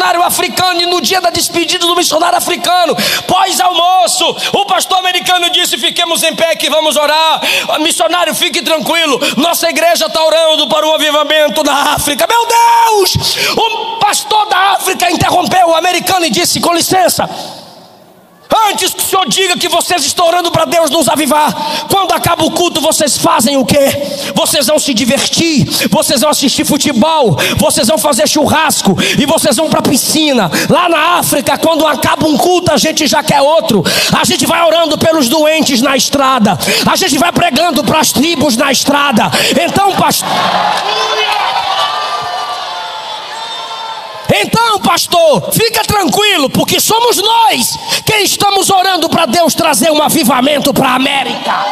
missionário africano, e no dia da despedida do missionário africano, pós-almoço, o pastor americano disse: fiquemos em pé que vamos orar. Missionário, fique tranquilo, nossa igreja está orando para o avivamento da África. Meu Deus! O pastor da África interrompeu o americano e disse: com licença, antes que o senhor diga que vocês estão orando para Deus nos avivar, quando acaba o culto, vocês fazem o quê? Vocês vão se divertir, vocês vão assistir futebol, vocês vão fazer churrasco e vocês vão para a piscina. Lá na África, quando acaba um culto, a gente já quer outro. A gente vai orando pelos doentes na estrada, a gente vai pregando para as tribos na estrada. Então, pastor, fica tranquilo, porque somos nós quem estamos orando para Deus trazer um avivamento para a América.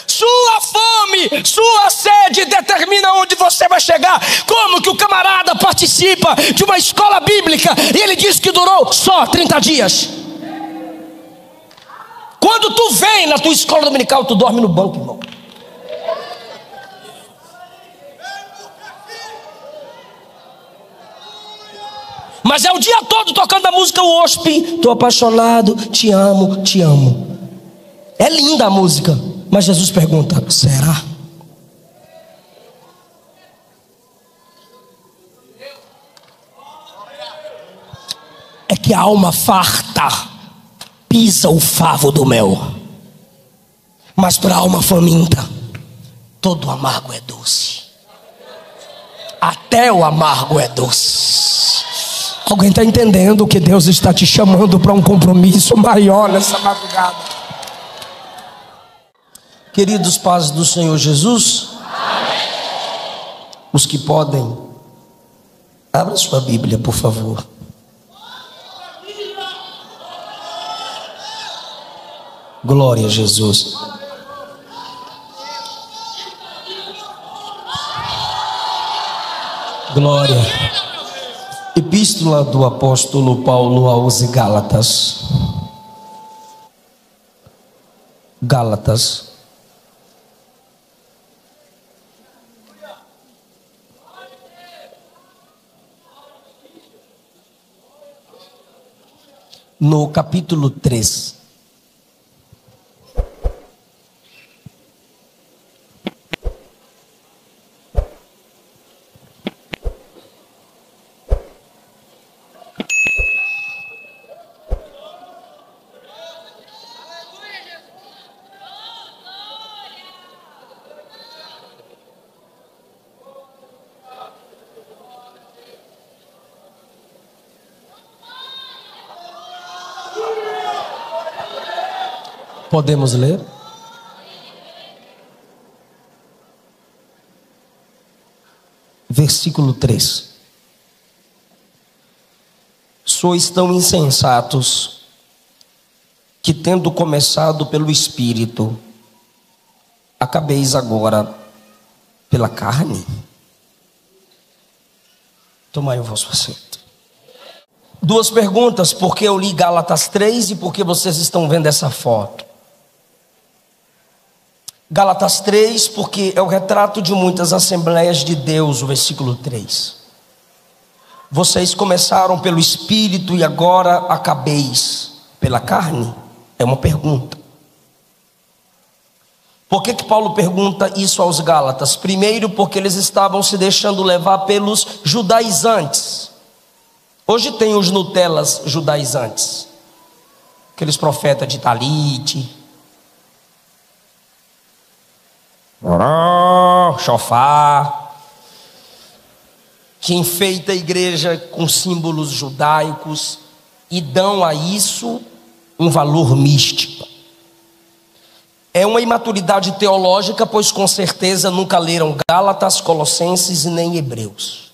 Sua fome, sua sede determina onde você vai chegar. Como que o camarada participa de uma escola bíblica e ele diz que durou só 30 dias? Quando tu vem na tua escola dominical, tu dorme no banco, irmão. Mas é o dia todo tocando a música worship. Tô apaixonado, te amo, te amo. É linda a música, mas Jesus pergunta: será? É que a alma farta pisa o favo do mel, mas para a alma faminta todo amargo é doce. Até o amargo é doce. Alguém está entendendo que Deus está te chamando para um compromisso maior nessa madrugada? Queridos, paz do Senhor Jesus. Amém. Os que podem, abra sua Bíblia, por favor. Glória a Jesus. Glória. Epístola do apóstolo Paulo aos Gálatas. Gálatas. No capítulo 3. Podemos ler? Versículo 3. Sois tão insensatos que, tendo começado pelo Espírito, acabeis agora pela carne? Tomai o vosso assento. Duas perguntas: por que eu li Gálatas 3 e por que vocês estão vendo essa foto? Gálatas 3, porque é o retrato de muitas assembleias de Deus, o versículo 3. Vocês começaram pelo Espírito e agora acabeis pela carne? É uma pergunta. Por que Paulo pergunta isso aos Gálatas? Primeiro, porque eles estavam se deixando levar pelos judaizantes. Hoje tem os Nutellas judaizantes, aqueles profetas de Talite, chofar, que enfeita a igreja com símbolos judaicos e dão a isso um valor místico. É uma imaturidade teológica, pois com certeza nunca leram Gálatas, Colossenses e nem Hebreus.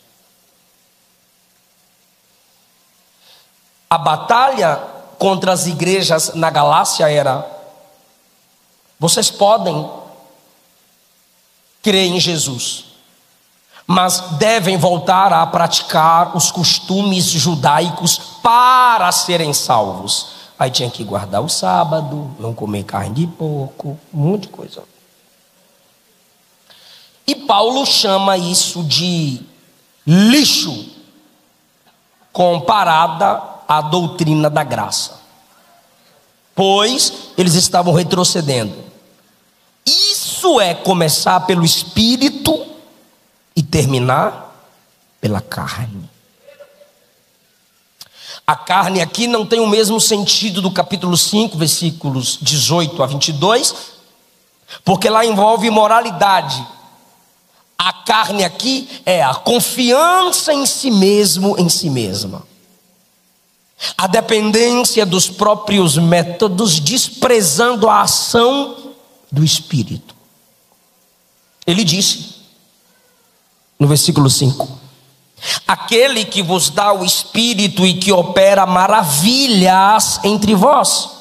A batalha contra as igrejas na Galácia era: vocês podem crer em Jesus, mas devem voltar a praticar os costumes judaicos para serem salvos. Aí tinha que guardar o sábado, não comer carne de porco, um monte de coisa. E Paulo chama isso de lixo, comparada à doutrina da graça, pois eles estavam retrocedendo. Isso é começar pelo Espírito e terminar pela carne. A carne aqui não tem o mesmo sentido do capítulo 5, versículos 18 a 22, porque lá envolve imoralidade. A carne aqui é a confiança em si mesmo, em si mesma. A dependência dos próprios métodos, desprezando a ação do Espírito. Ele disse, no versículo 5: aquele que vos dá o Espírito e que opera maravilhas entre vós,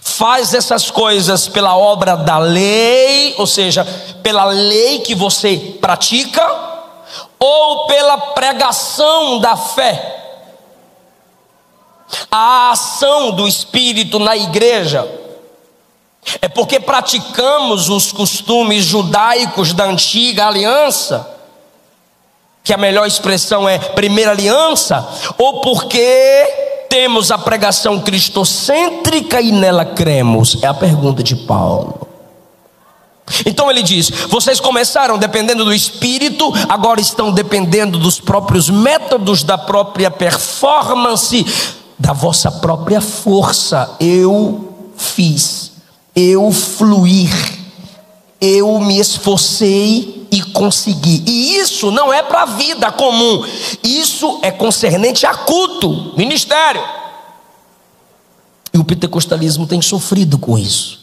faz essas coisas pela obra da lei, ou seja, pela lei que você pratica, ou pela pregação da fé. A ação do Espírito na igreja é porque praticamos os costumes judaicos da antiga aliança, que a melhor expressão é primeira aliança, ou porque temos a pregação cristocêntrica e nela cremos? É a pergunta de Paulo. Então ele diz: vocês começaram dependendo do Espírito, agora estão dependendo dos próprios métodos, da própria performance, da vossa própria força. Eu fiz, eu fluí, eu me esforcei e consegui. E isso não é para a vida comum, isso é concernente a culto, ministério. E o pentecostalismo tem sofrido com isso.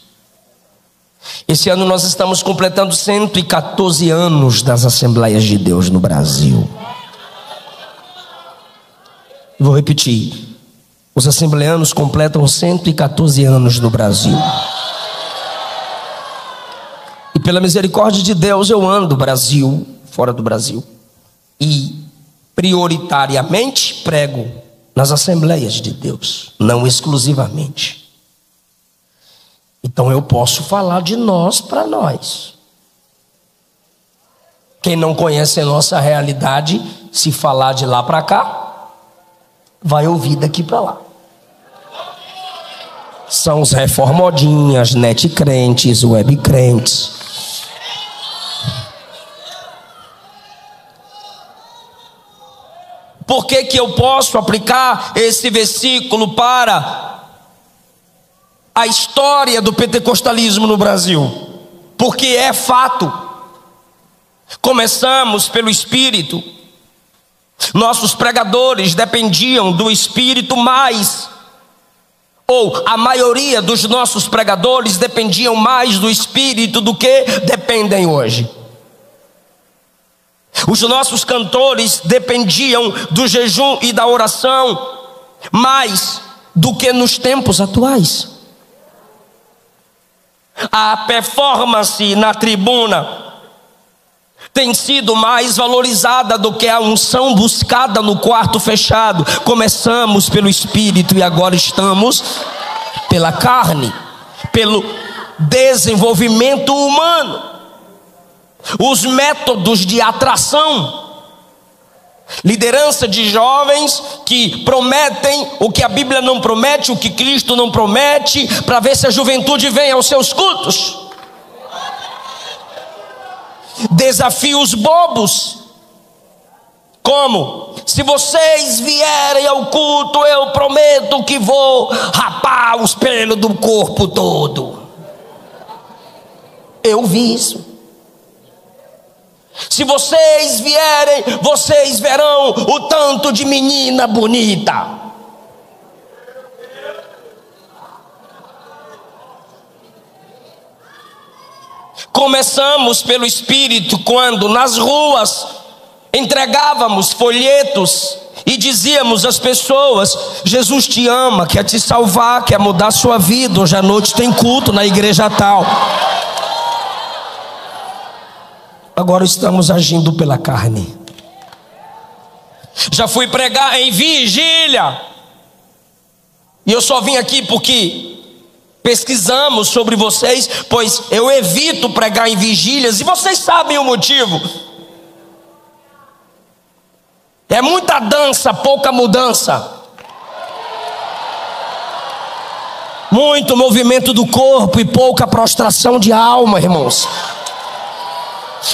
Esse ano nós estamos completando 114 anos das Assembleias de Deus no Brasil. Vou repetir: os assembleanos completam 114 anos no Brasil. E pela misericórdia de Deus eu ando Brasil, fora do Brasil, e prioritariamente prego nas Assembleias de Deus, não exclusivamente. Então eu posso falar de nós para nós. Quem não conhece a nossa realidade, se falar de lá para cá, vai ouvir daqui para lá. São os reformodinhas, net crentes, web crentes. Por que que eu posso aplicar esse versículo para a história do pentecostalismo no Brasil? Porque é fato. Começamos pelo Espírito. Nossos pregadores dependiam do Espírito mais, ou a maioria dos nossos pregadores dependiam mais do Espírito do que dependem hoje. Os nossos cantores dependiam do jejum e da oração mais do que nos tempos atuais. A performance na tribuna tem sido mais valorizada do que a unção buscada no quarto fechado. Começamos pelo Espírito e agora estamos pela carne, pelo desenvolvimento humano. Os métodos de atração, liderança de jovens que prometem o que a Bíblia não promete, o que Cristo não promete, para ver se a juventude vem aos seus cultos. Desafios bobos, como: se vocês vierem ao culto, eu prometo que vou rapar os pelos do corpo todo. Eu vi isso. Se vocês vierem, vocês verão o tanto de menina bonita. Começamos pelo Espírito quando nas ruas entregávamos folhetos e dizíamos às pessoas: Jesus te ama, quer te salvar, quer mudar sua vida. Hoje à noite tem culto na igreja tal. Agora estamos agindo pela carne. Já fui pregar em vigília, e eu só vim aqui porque pesquisamos sobre vocês, pois eu evito pregar em vigílias, e vocês sabem o motivo. É muita dança, pouca mudança. Muito movimento do corpo e pouca prostração de alma, irmãos.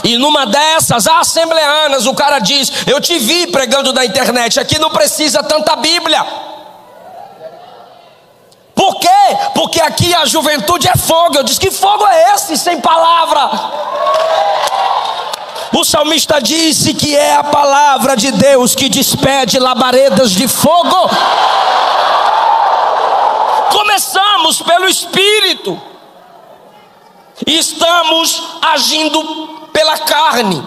E numa dessas assembleanas, o cara diz: eu te vi pregando na internet, aqui não precisa tanta Bíblia. Por quê? Porque aqui a juventude é fogo. Eu disse: que fogo é esse sem palavra? O salmista disse que é a palavra de Deus que despede labaredas de fogo. Começamos pelo Espírito e estamos agindo pela carne,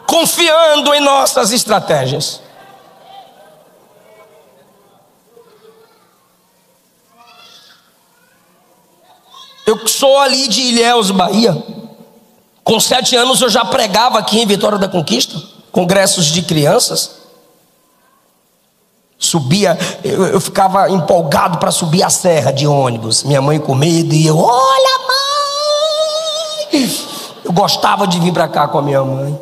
confiando em nossas estratégias. Eu sou ali de Ilhéus, Bahia. Com 7 anos eu já pregava aqui em Vitória da Conquista, congressos de crianças. Subia, eu ficava empolgado para subir a serra de ônibus. Minha mãe com medo e eu: olha, mãe! Eu gostava de vir para cá com a minha mãe.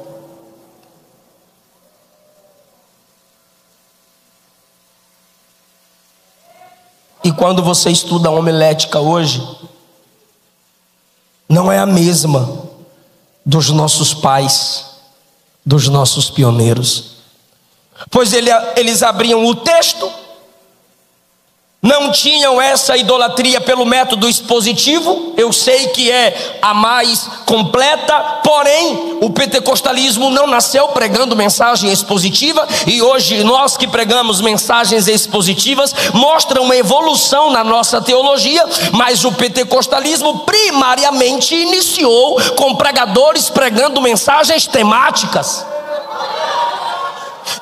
E quando você estuda a homilética hoje, não é a mesma dos nossos pais, dos nossos pioneiros. Pois eles abriam o texto, não tinham essa idolatria pelo método expositivo. Eu sei que é a mais completa, porém o pentecostalismo não nasceu pregando mensagem expositiva, e hoje nós que pregamos mensagens expositivas mostram uma evolução na nossa teologia, mas o pentecostalismo primariamente iniciou com pregadores pregando mensagens temáticas.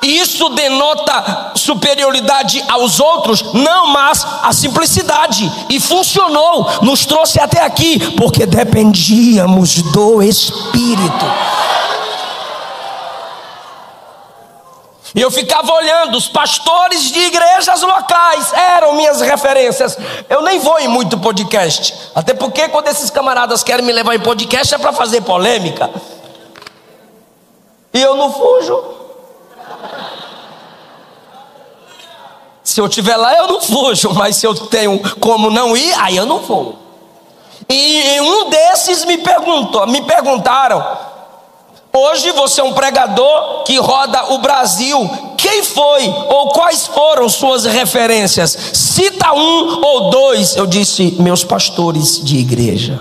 Isso denota superioridade aos outros? Não, mas a simplicidade. E funcionou, nos trouxe até aqui, porque dependíamos do Espírito. E eu ficava olhando, os pastores de igrejas locais eram minhas referências. Eu nem vou em muito podcast, até porque quando esses camaradas querem me levar em podcast é para fazer polêmica. E eu não fujo. Se eu estiver lá eu não fujo, mas se eu tenho como não ir, aí eu não vou. E um desses me perguntaram: hoje você é um pregador que roda o Brasil, quem foi ou quais foram suas referências? Cita 1 ou 2. Eu disse: meus pastores de igreja.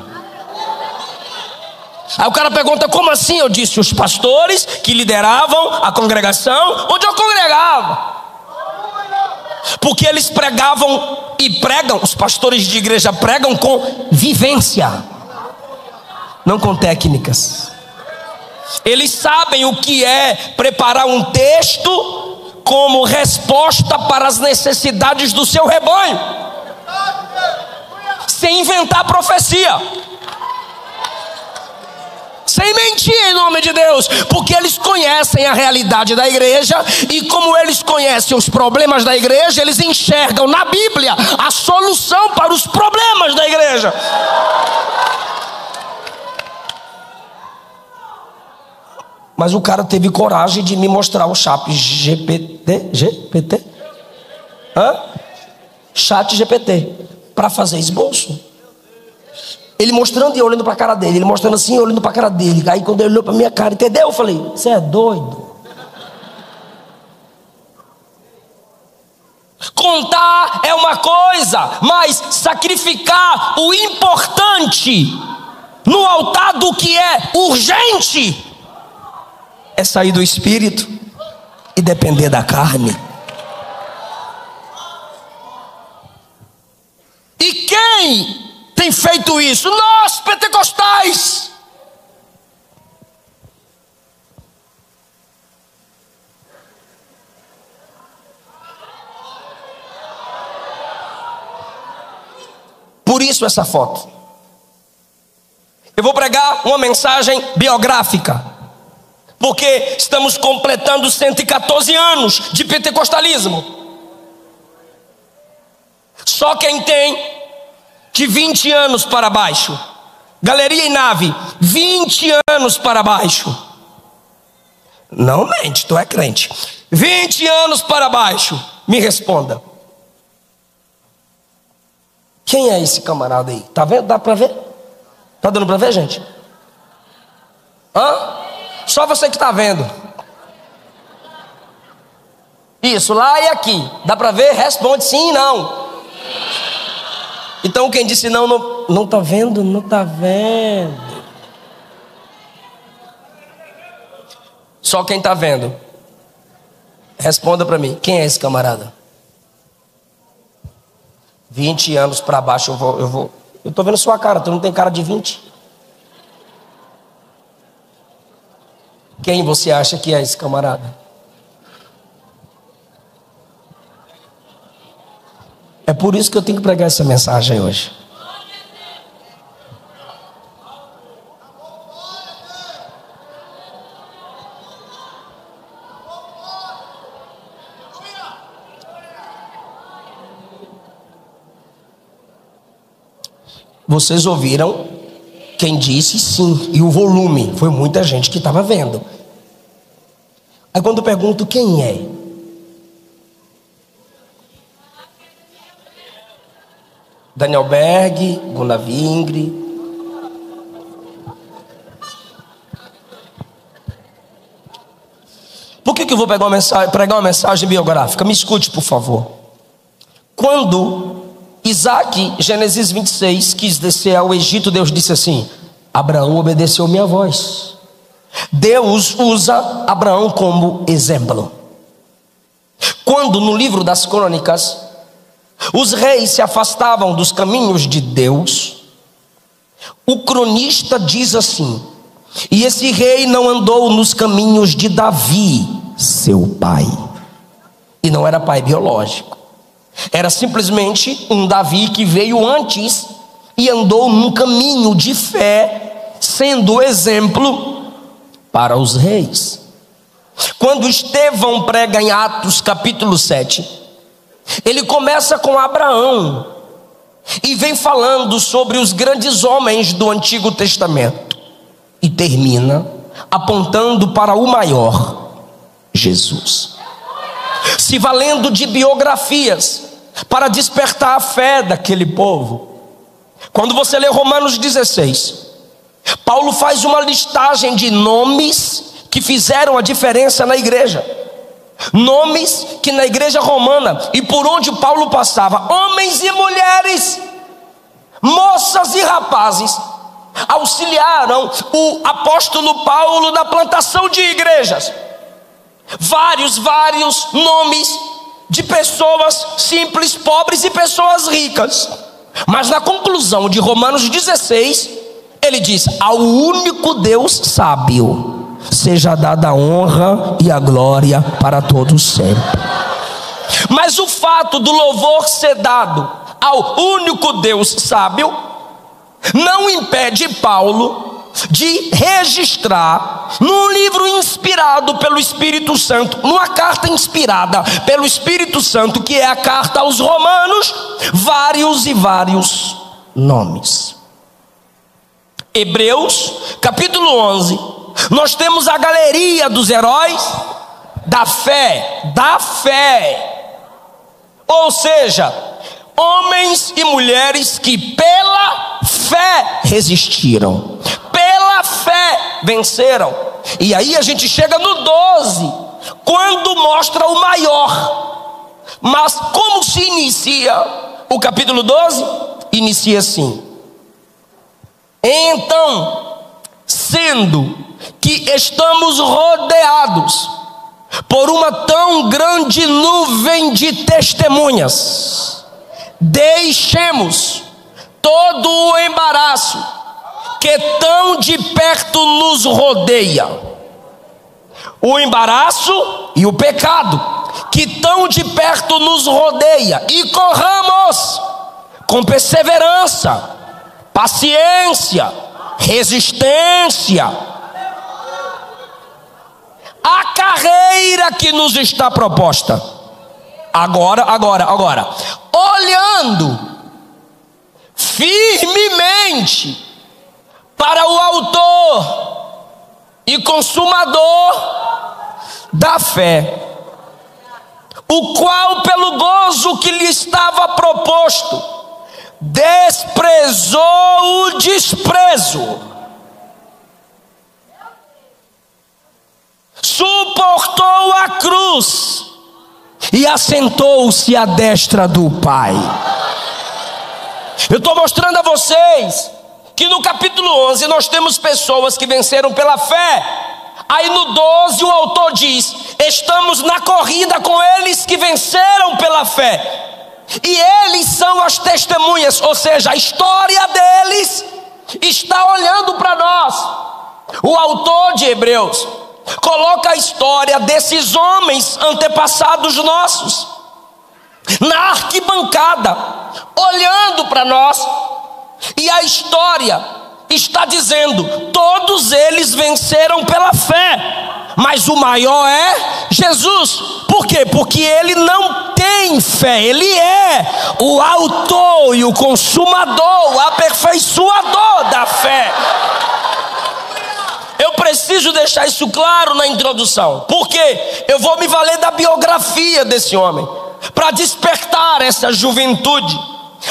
Aí o cara pergunta: como assim? Eu disse: os pastores que lideravam a congregação onde eu congregava. Porque eles pregavam e pregam, os pastores de igreja pregam com vivência, não com técnicas. Eles sabem o que é preparar um texto como resposta para as necessidades do seu rebanho, sem inventar profecia, sem mentir em nome de Deus, porque eles conhecem a realidade da igreja, e como eles conhecem os problemas da igreja, eles enxergam na Bíblia a solução para os problemas da igreja. Mas o cara teve coragem de me mostrar o chat GPT, chat GPT, para fazer esboço. Ele mostrando e eu olhando para a cara dele, ele mostrando assim, eu olhando para a cara dele. Aí quando ele olhou para a minha cara, entendeu? Eu falei: você é doido? Contar é uma coisa, mas sacrificar o importante no altar do que é urgente é sair do Espírito e depender da carne. E quem tem feito isso? Nós, pentecostais. Por isso essa foto. Eu vou pregar uma mensagem biográfica, porque estamos completando 114 anos de pentecostalismo. Só quem tem de 20 anos para baixo. Galeria e nave, 20 anos para baixo. Não mente, tu é crente. 20 anos para baixo. Me responda. Quem é esse camarada aí? Tá vendo? Dá para ver? Tá dando para ver, gente? Hã? Só você que tá vendo. Isso, lá e aqui. Dá para ver? Responde sim e não. Então quem disse não, não tá vendo? Não tá vendo. Só quem tá vendo. Responda para mim. Quem é esse camarada? 20 anos para baixo eu tô vendo sua cara. Tu não tem cara de 20? Quem você acha que é esse camarada? É por isso que eu tenho que pregar essa mensagem hoje. Vocês ouviram quem disse sim, e o volume, foi muita gente que estava vendo. Aí quando eu pergunto quem é? Daniel Berg, Gunnar Vingre. Por que eu vou pregar uma mensagem biográfica? Me escute, por favor. Quando Isaac, Gênesis 26, quis descer ao Egito, Deus disse assim: Abraão obedeceu minha voz. Deus usa Abraão como exemplo. Quando no livro das Crônicas os reis se afastavam dos caminhos de Deus, o cronista diz assim: e esse rei não andou nos caminhos de Davi, seu pai. E não era pai biológico. Era simplesmente um Davi que veio antes e andou num caminho de fé, sendo exemplo para os reis. Quando Estevão prega em Atos capítulo 7, ele começa com Abraão e vem falando sobre os grandes homens do Antigo Testamento e termina apontando para o maior, Jesus, se valendo de biografias para despertar a fé daquele povo. Quando você lê Romanos 16, Paulo faz uma listagem de nomes que fizeram a diferença na igreja. Nomes que na igreja romana e por onde Paulo passava, homens e mulheres, moças e rapazes, auxiliaram o apóstolo Paulo na plantação de igrejas. Vários nomes de pessoas simples, pobres e pessoas ricas. Mas na conclusão de Romanos 16, ele diz: ao único Deus sábio seja dada a honra e a glória para todos sempre. Mas o fato do louvor ser dado ao único Deus sábio não impede Paulo de registrar num livro inspirado pelo Espírito Santo, numa carta inspirada pelo Espírito Santo, que é a carta aos Romanos, vários nomes. Hebreus capítulo 11, nós temos a galeria dos heróis da fé, ou seja, homens e mulheres que pela fé resistiram, pela fé venceram. E aí a gente chega no 12, quando mostra o maior. Mas como se inicia o capítulo 12? Inicia assim: então, sendo que estamos rodeados por uma tão grande nuvem de testemunhas, deixemos todo o embaraço que tão de perto nos rodeia, o embaraço e o pecado que tão de perto nos rodeia, e corramos com perseverança, paciência, resistência a carreira que nos está proposta. Agora, olhando firmemente para o autor e consumador da fé, o qual pelo gozo que lhe estava proposto desprezou o desprezo, suportou a cruz e assentou-se à destra do Pai. Eu estou mostrando a vocês que no capítulo 11 nós temos pessoas que venceram pela fé. Aí no 12 o autor diz: estamos na corrida com eles que venceram pela fé, e eles são as testemunhas, ou seja, a história deles está olhando para nós. O autor de Hebreus coloca a história desses homens antepassados nossos na arquibancada, olhando para nós, e a história está dizendo: todos eles venceram pela fé, mas o maior é Jesus. Por quê? Porque ele não tem fé, ele é o autor e o consumador, o aperfeiçoador da fé. Eu preciso deixar isso claro na introdução, porque eu vou me valer da biografia desse homem para despertar essa juventude,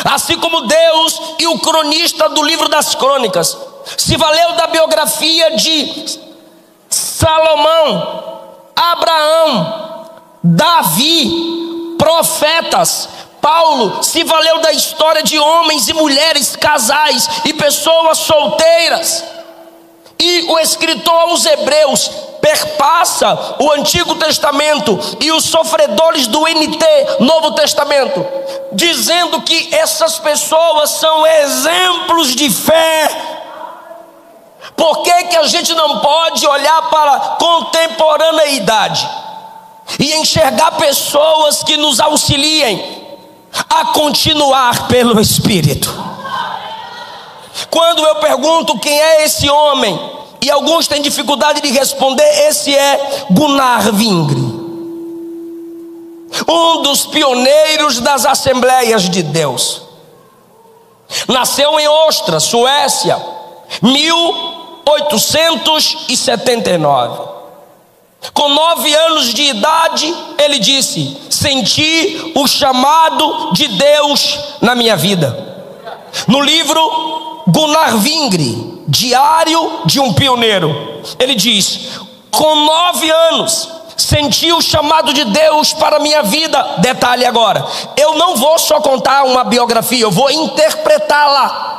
assim como Deus e o cronista do livro das crônicas se valeu da biografia de Salomão, Abraão, Davi, profetas. Paulo se valeu da história de homens e mulheres, casais e pessoas solteiras. E o escritor aos Hebreus perpassa o Antigo Testamento e os sofredores do Novo Testamento, dizendo que essas pessoas são exemplos de fé. Por que a gente não pode olhar para a contemporaneidade e enxergar pessoas que nos auxiliem a continuar pelo Espírito? Quando eu pergunto quem é esse homem, e alguns têm dificuldade de responder, esse é Gunnar Wingre, um dos pioneiros das Assembleias de Deus. Nasceu em Ostra, Suécia, 1879. Com 9 anos de idade, ele disse: senti o chamado de Deus na minha vida. No livro Gunnar Wingre, Diário de um Pioneiro, ele diz: com 9 anos senti o chamado de Deus para a minha vida. Detalhe agora, eu não vou só contar uma biografia, eu vou interpretá-la.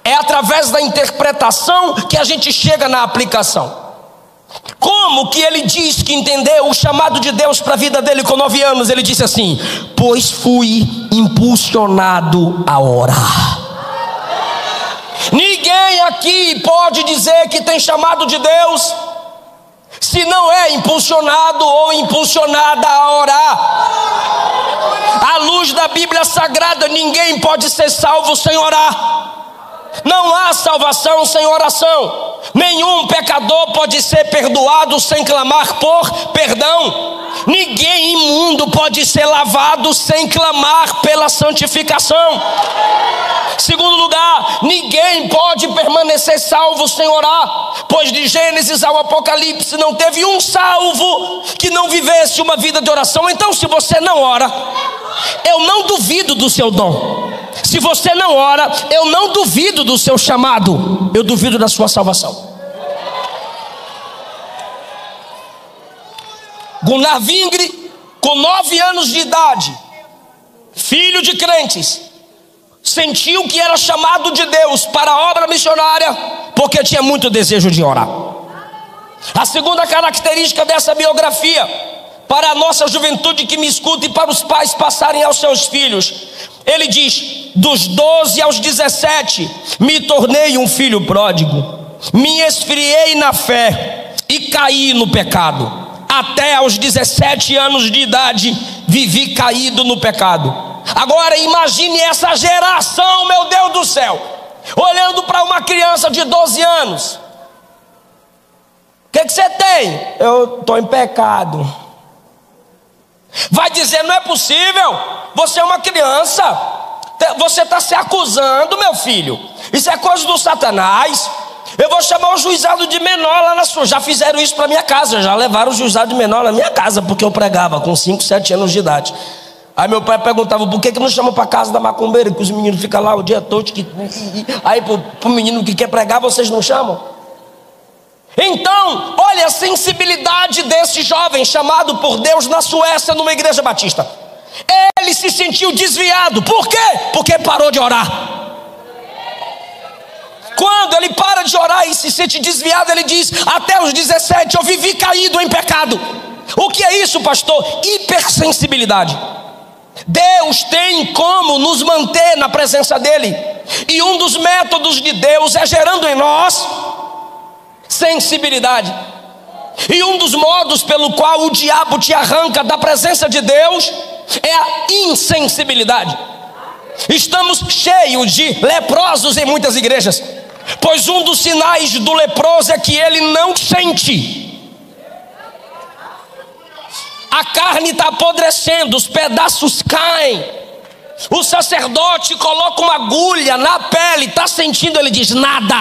É através da interpretação que a gente chega na aplicação. Como que ele diz que entendeu o chamado de Deus para a vida dele com 9 anos? Ele disse assim: pois fui impulsionado a orar. Ninguém aqui pode dizer que tem chamado de Deus se não é impulsionado ou impulsionada a orar. À luz da Bíblia Sagrada, ninguém pode ser salvo sem orar. Não há salvação sem oração. Nenhum pecador pode ser perdoado sem clamar por perdão. Ninguém imundo pode ser lavado sem clamar pela santificação. Segundo lugar, ninguém pode permanecer salvo sem orar, pois de Gênesis ao Apocalipse não teve um salvo que não vivesse uma vida de oração. Então, se você não ora, eu não duvido do seu dom. Se você não ora, eu não duvido do seu chamado, eu duvido da sua salvação. Gunnar Wingre, com 9 anos de idade, filho de crentes, sentiu que era chamado de Deus para a obra missionária, porque tinha muito desejo de orar. A segunda característica dessa biografia, para a nossa juventude que me escuta e para os pais passarem aos seus filhos, ele diz: dos 12 aos 17 me tornei um filho pródigo, me esfriei na fé e caí no pecado. Até aos 17 anos de idade vivi caído no pecado. Agora imagine essa geração, meu Deus do céu, olhando para uma criança de 12 anos. O que você tem? Eu estou em pecado. Vai dizer: não é possível, você é uma criança, Você está se acusando, meu filho. Isso é coisa do Satanás. Eu vou chamar o juizado de menor lá na sua. Já fizeram isso para minha casa, já levaram o juizado de menor na minha casa, porque eu pregava com 5, 7 anos de idade. Aí meu pai perguntava, por que não chama para casa da macumbeira, que os meninos ficam lá o dia todo. Aí pro menino que quer pregar, vocês não chamam? Então, olha a sensibilidade desse jovem chamado por Deus na Suécia, numa igreja batista. Ele se sentiu desviado. Por quê? Porque parou de orar. Quando ele para de orar e se sente desviado, ele diz, até os 17 eu vivi caído em pecado. O que é isso, pastor? Hipersensibilidade. Deus tem como nos manter na presença dele. E um dos métodos de Deus é gerando em nós sensibilidade. E um dos modos pelo qual o diabo te arranca da presença de Deus é a insensibilidade. Estamos cheios de leprosos em muitas igrejas, pois um dos sinais do leproso é que ele não sente. A carne está apodrecendo, os pedaços caem. O sacerdote coloca uma agulha na pele, está sentindo, ele diz nada.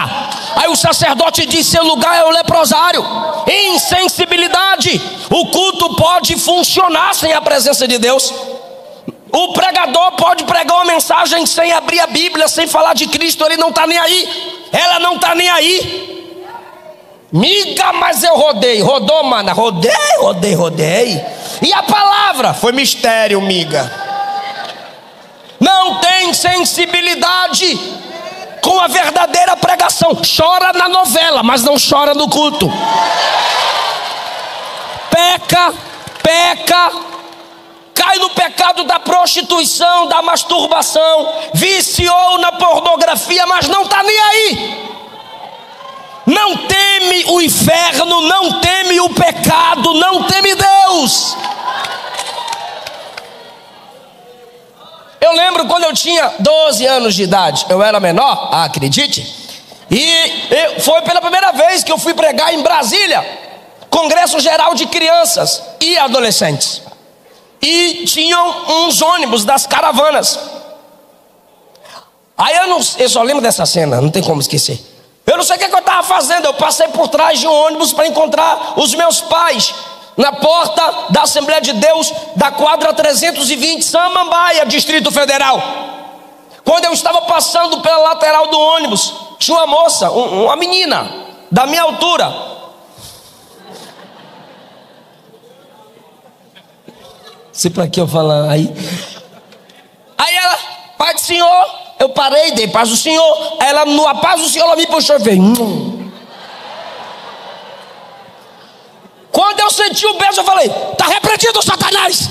Aí o sacerdote diz, seu lugar é o leprosário. Insensibilidade. O culto pode funcionar sem a presença de Deus. O pregador pode pregar uma mensagem sem abrir a Bíblia, sem falar de Cristo, ele não está nem aí. Ela não está nem aí. Miga, mas eu rodei. Rodou, mana? Rodei. E a palavra? Foi mistério, miga. Não tem sensibilidade com a verdadeira pregação. Chora na novela, mas não chora no culto. Peca. Cai no pecado da prostituição, da masturbação. Viciou na pornografia, mas não está nem aí. Não teme o inferno, não teme o pecado, não teme Deus. Eu lembro quando eu tinha 12 anos de idade, eu era menor, acredite, e foi pela primeira vez que eu fui pregar em Brasília, Congresso Geral de Crianças e Adolescentes, e tinham uns ônibus das caravanas. Aí eu só lembro dessa cena, não tem como esquecer. Eu não sei o que eu estava fazendo, eu passei por trás de um ônibus para encontrar os meus pais, na porta da Assembleia de Deus, da quadra 320, Samambaia, Distrito Federal. Quando eu estava passando pela lateral do ônibus, tinha uma moça, uma menina, da minha altura. Se para que eu falar aí. Aí ela, Pai do Senhor, eu parei, dei paz do Senhor. Ela, no paz do Senhor, ela me puxou e veio. Quando eu senti o beijo, eu falei, está repreendido, Satanás.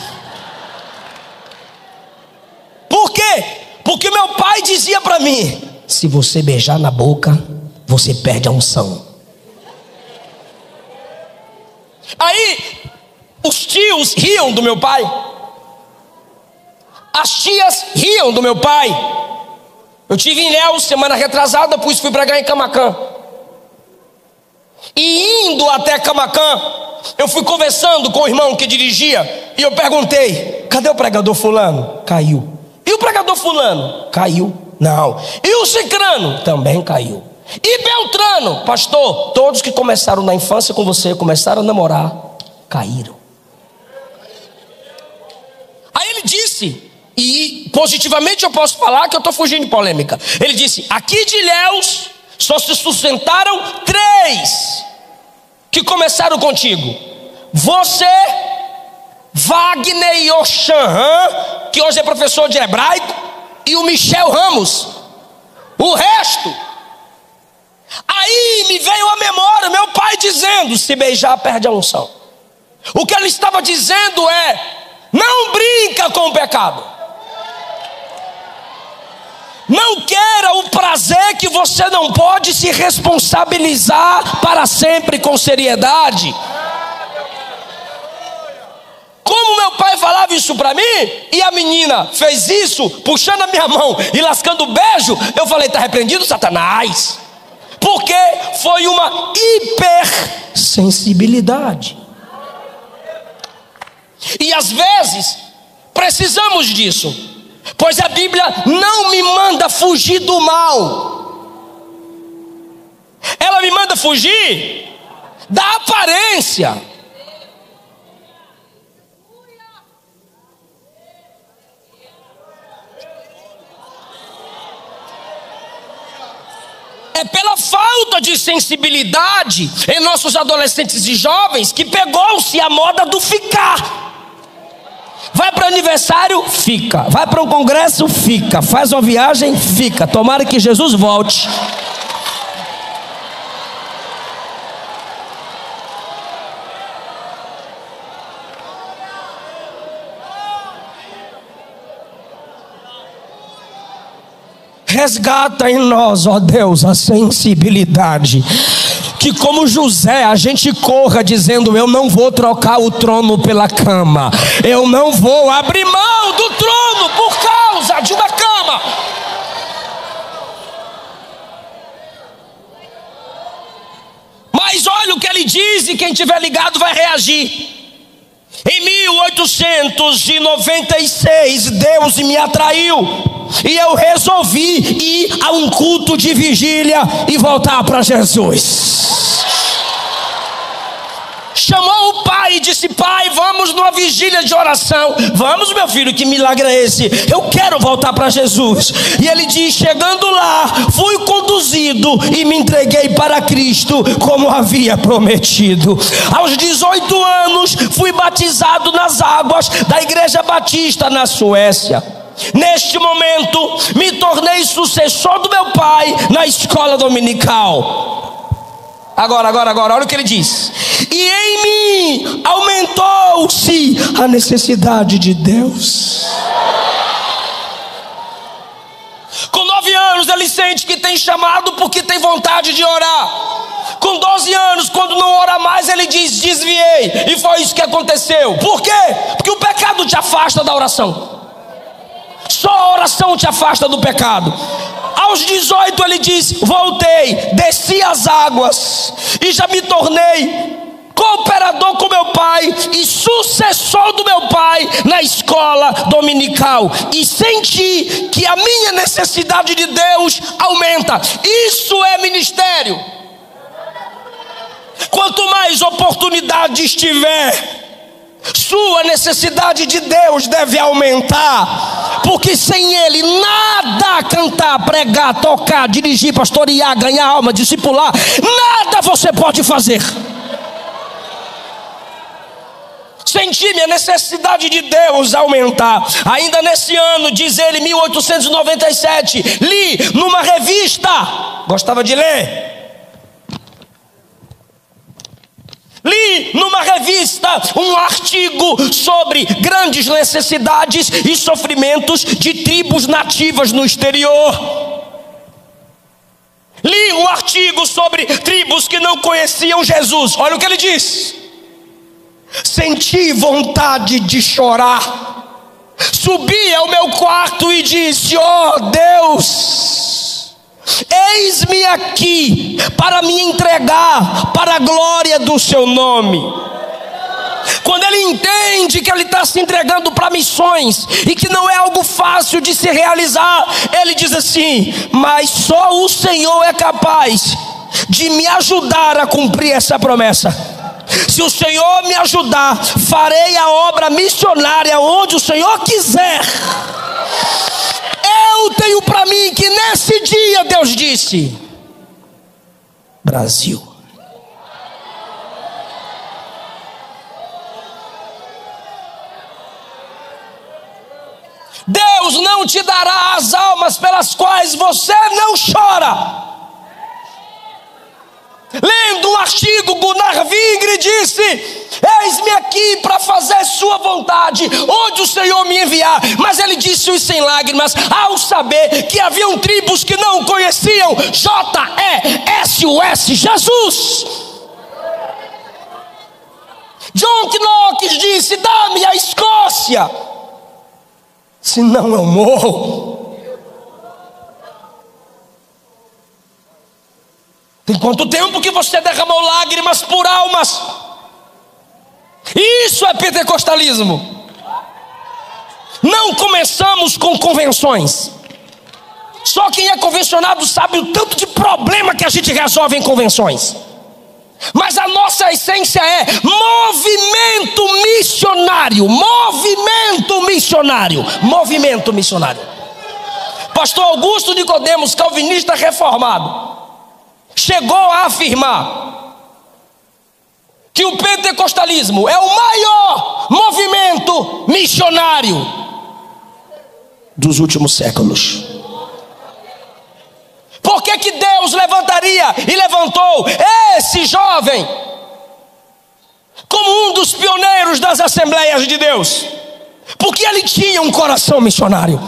Por quê? Porque meu pai dizia para mim, se você beijar na boca, você perde a unção. Aí, os tios riam do meu pai. As tias riam do meu pai. Eu tive em Ilhéus semana retrasada, pois fui pregar em Camaquã. E indo até Camaquã, eu fui conversando com o irmão que dirigia, e eu perguntei, cadê o pregador fulano? Caiu. E o pregador fulano? Caiu. Não. E o cicrano? Também caiu. E Beltrano? Pastor, todos que começaram na infância com você, começaram a namorar, caíram. Aí ele disse, e positivamente eu posso falar que eu estou fugindo de polêmica. Ele disse, aqui de Ilhéus só se sustentaram 3 que começaram contigo. Você, Wagner Yoshan, que hoje é professor de hebraico, e o Michel Ramos. O resto. Aí me veio à memória meu pai dizendo, se beijar perde a unção. O que ele estava dizendo é, não brinca com o pecado. Não queira o prazer que você não pode se responsabilizar para sempre com seriedade. Como meu pai falava isso para mim, e a menina fez isso, puxando a minha mão e lascando o beijo, eu falei, está repreendido, Satanás. Porque foi uma hipersensibilidade. E às vezes precisamos disso. Pois a Bíblia não me manda fugir do mal, ela me manda fugir da aparência. É pela falta de sensibilidade em nossos adolescentes e jovens que pegou-se a moda do ficar. Vai para aniversário, fica. Vai para um congresso, fica. Faz uma viagem, fica. Tomara que Jesus volte. Resgata em nós, ó Deus, a sensibilidade. Que como José a gente corra dizendo: eu não vou trocar o trono pela cama, eu não vou abrir mão do trono por causa de uma cama. Mas olha o que ele diz, e quem estiver ligado vai reagir. Em 1896 Deus me atraiu e eu resolvi ir a um culto de vigília e voltar para Jesus. Chamou o pai e disse: pai, vamos numa vigília de oração. Vamos, meu filho, que milagre é esse? Eu quero voltar para Jesus. E ele diz: chegando lá, fui conduzido e me entreguei para Cristo como havia prometido. Aos 18 anos fui batizado nas águas da Igreja Batista na Suécia. Neste momento me tornei sucessor do meu pai na escola dominical. Agora, olha o que ele diz. E em mim aumentou-se a necessidade de Deus. Com 9 anos ele sente que tem chamado porque tem vontade de orar. Com 12 anos, quando não ora mais, ele diz: desviei. E foi isso que aconteceu. Por quê? Porque o pecado te afasta da oração. Só a oração te afasta do pecado. Aos 18 ele diz: voltei, desci as águas e já me tornei cooperador com meu pai e sucessor do meu pai na escola dominical. E senti que a minha necessidade de Deus aumenta. Isso é ministério. Quanto mais oportunidade estiver, sua necessidade de Deus deve aumentar, porque sem Ele nada, cantar, pregar, tocar, dirigir, pastorear, ganhar alma, discipular, nada você pode fazer. Senti minha necessidade de Deus aumentar. Ainda nesse ano, diz ele, 1897, li numa revista, gostava de ler, li numa revista um artigo sobre grandes necessidades e sofrimentos de tribos nativas no exterior. Li um artigo sobre tribos que não conheciam Jesus. Olha o que ele diz: senti vontade de chorar. Subi ao meu quarto e disse: ó Deus, eis-me aqui para me entregar para a glória do seu nome. Quando ele entende que ele está se entregando para missões e que não é algo fácil de se realizar, ele diz assim: mas só o Senhor é capaz de me ajudar a cumprir essa promessa. Se o Senhor me ajudar, farei a obra missionária onde o Senhor quiser. Eu tenho para mim que nesse dia Deus disse: Brasil. Deus não te dará as almas pelas quais você não chora. Lendo um artigo, Gunnar Wingre disse: eis-me aqui para fazer sua vontade, onde o Senhor me enviar. Mas ele disse isso sem lágrimas, ao saber que haviam tribos que não conheciam J-E-S-U-S, Jesus. John Knox disse: dá-me a Escócia, senão eu morro. Tem quanto tempo que você derramou lágrimas por almas? Isso é pentecostalismo. Não começamos com convenções. Só quem é convencionado sabe o tanto de problema que a gente resolve em convenções. Mas a nossa essência é movimento missionário. Movimento missionário. Movimento missionário. Pastor Augusto Nicodemos, calvinista reformado, chegou a afirmar que o pentecostalismo é o maior movimento missionário dos últimos séculos. Por que Deus levantaria e levantou esse jovem como um dos pioneiros das Assembleias de Deus? Porque ele tinha um coração missionário.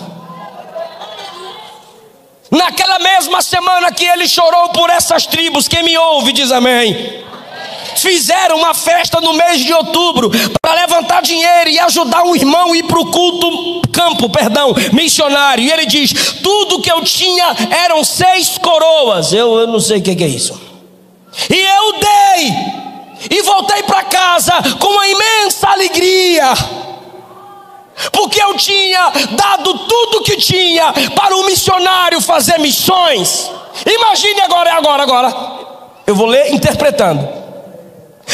Naquela mesma semana que ele chorou por essas tribos, quem me ouve diz amém. Fizeram uma festa no mês de outubro para levantar dinheiro e ajudar um irmão a ir para o campo missionário. E ele diz: tudo que eu tinha eram 6 coroas. Eu não sei o que é isso. E eu dei e voltei para casa com uma imensa alegria, porque eu tinha dado tudo que tinha para o missionário fazer missões. Imagine agora. Eu vou ler interpretando.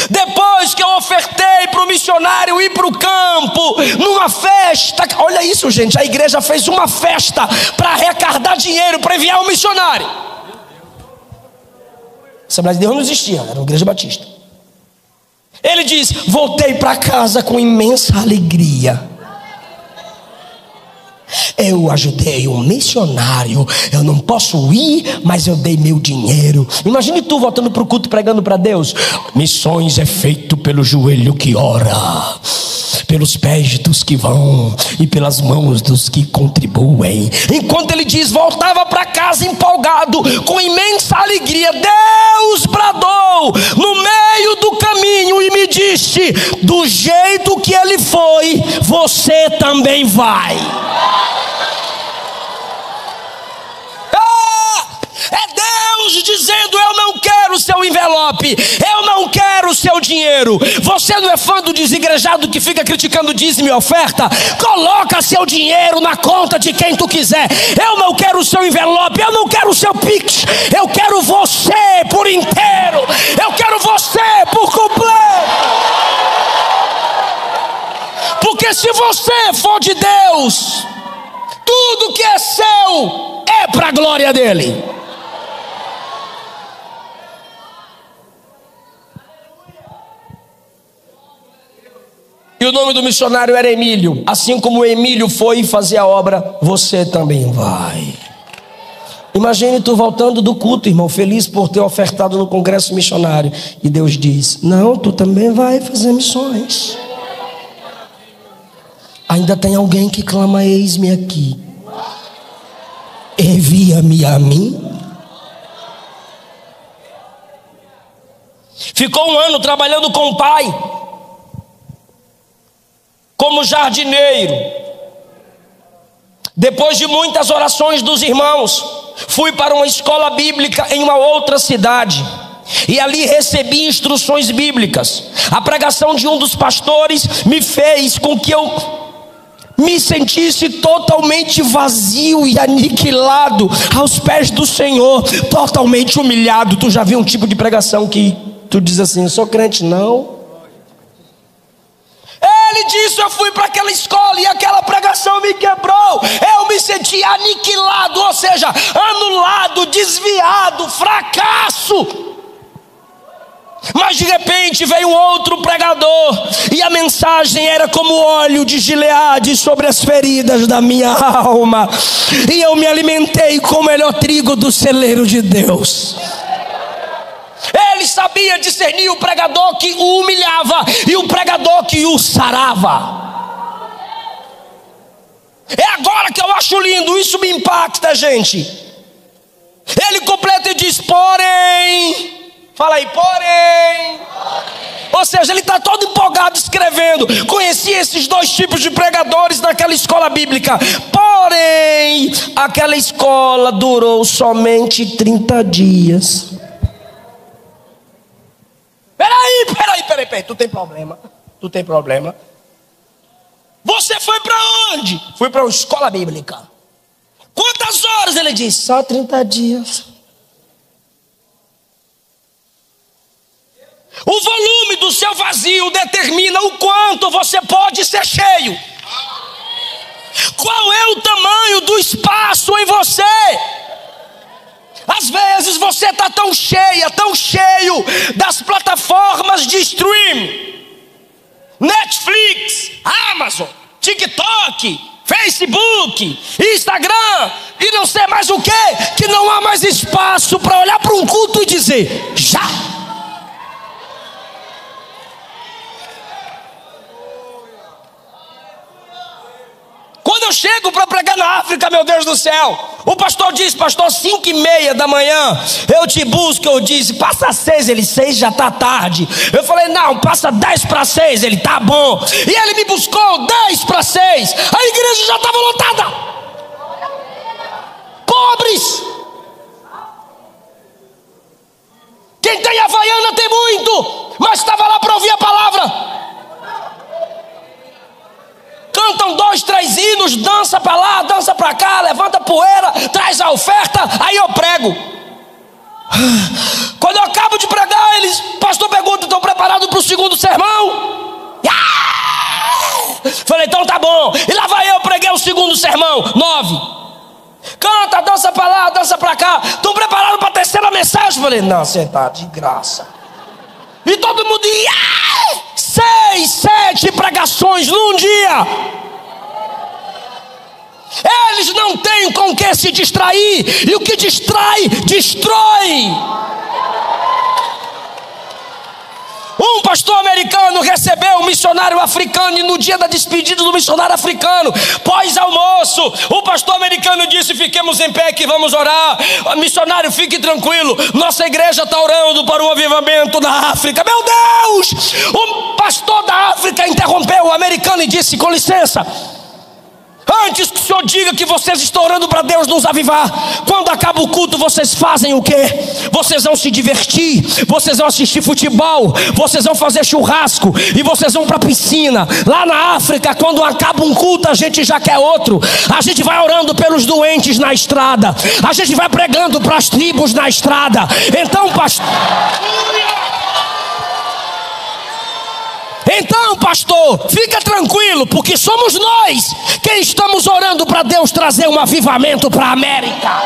Depois que eu ofertei para o missionário ir para o campo, numa festa, olha isso, gente, a igreja fez uma festa para arrecadar dinheiro para enviar o missionário. A Assembleia de Deus não existia, era uma igreja batista. Ele diz: voltei para casa com imensa alegria. Eu ajudei um missionário. Eu não posso ir, mas eu dei meu dinheiro. Imagine tu voltando para o culto pregando para Deus: missões é feito pelo joelho que ora, pelos pés dos que vão e pelas mãos dos que contribuem. Enquanto ele diz, voltava para casa empolgado, com imensa alegria, Deus bradou no meio do caminho e me disse: do jeito que ele foi, você também vai. É Deus dizendo: eu não quero o seu envelope, eu não quero o seu dinheiro. Você não é fã do desigrejado que fica criticando dízimo e oferta? Coloca seu dinheiro na conta de quem tu quiser. Eu não quero o seu envelope, eu não quero o seu pix. Eu quero você por inteiro. Eu quero você por completo. Porque se você for de Deus, tudo que é seu é para a glória dele. E o nome do missionário era Emílio. Assim como Emílio foi fazer a obra, você também vai. Imagine tu voltando do culto, irmão, feliz por ter ofertado no congresso missionário, e Deus diz: não, tu também vai fazer missões. Ainda tem alguém que clama: eis-me aqui, envia-me a mim. Ficou 1 ano trabalhando com o pai como jardineiro. Depois de muitas orações dos irmãos, fui para uma escola bíblica em uma outra cidade, e ali recebi instruções bíblicas. A pregação de um dos pastores me fez com que eu me sentisse totalmente vazio e aniquilado aos pés do Senhor, totalmente humilhado. Tu já viu um tipo de pregação que tu diz assim: eu sou crente? Não. Ele disse: eu fui para aquela escola e aquela pregação me quebrou. Eu me senti aniquilado, ou seja, anulado, desviado, fracasso. Mas de repente veio um outro pregador, e a mensagem era como óleo de Gileade sobre as feridas da minha alma, e eu me alimentei com o melhor trigo do celeiro de Deus. Ele sabia discernir o pregador que o humilhava e o pregador que o sarava. É agora que eu acho lindo, isso me impacta, gente. Ele completa e diz: porém, fala aí, porém. Ou seja, ele está todo empolgado escrevendo. Conheci esses 2 tipos de pregadores naquela escola bíblica. Porém, aquela escola durou somente 30 dias. Peraí, tu tem problema. Você foi para onde? Fui para uma escola bíblica. Quantas horas? Ele disse, só 30 dias. O volume do seu vazio determina o quanto você pode ser cheio. Qual é o tamanho do espaço em você? Às vezes você está tão cheio das plataformas de stream, Netflix, Amazon, TikTok, Facebook, Instagram e não sei mais o que não há mais espaço para olhar para um culto e dizer, já. Quando eu chego para pregar na África, meu Deus do céu, o pastor diz, pastor, 5:30 da manhã, eu te busco. Eu disse, passa 6, ele, 6 já está tarde. Eu falei, não, passa 10 para 6, ele, tá bom. E ele me buscou 10 para 6, a igreja já estava lotada. Pobres. Quem tem Havaiana tem muito, mas estava lá para ouvir a palavra. Cantam 2, 3 hinos, dança para lá, dança para cá, levanta poeira, traz a oferta, aí eu prego. Quando eu acabo de pregar, eles, pastor, pergunta, estão preparados para o segundo sermão? Falei, então tá bom. E lá vai eu, preguei o segundo sermão, 9. Canta, dança para lá, dança para cá. Estão preparados para a terceira mensagem? Falei, não, você tá de graça. E todo mundo ia 6, 7 pregações num dia. Eles não têm com o que se distrair, e o que distrai, destrói. Um pastor americano recebeu um missionário africano, e no dia da despedida do missionário africano, pós-almoço, o pastor americano disse, fiquemos em pé que vamos orar. Missionário, fique tranquilo, nossa igreja está orando para o avivamento da África. Meu Deus! O pastor da África interrompeu o americano e disse, com licença, antes que o senhor diga que vocês estão orando para Deus nos avivar, quando acaba o culto vocês fazem o quê? Vocês vão se divertir, vocês vão assistir futebol, vocês vão fazer churrasco e vocês vão para a piscina. Lá na África, quando acaba um culto, a gente já quer outro. A gente vai orando pelos doentes na estrada, a gente vai pregando para as tribos na estrada. Então, pastor, fica tranquilo, porque somos nós quem estamos orando para Deus trazer um avivamento para a América.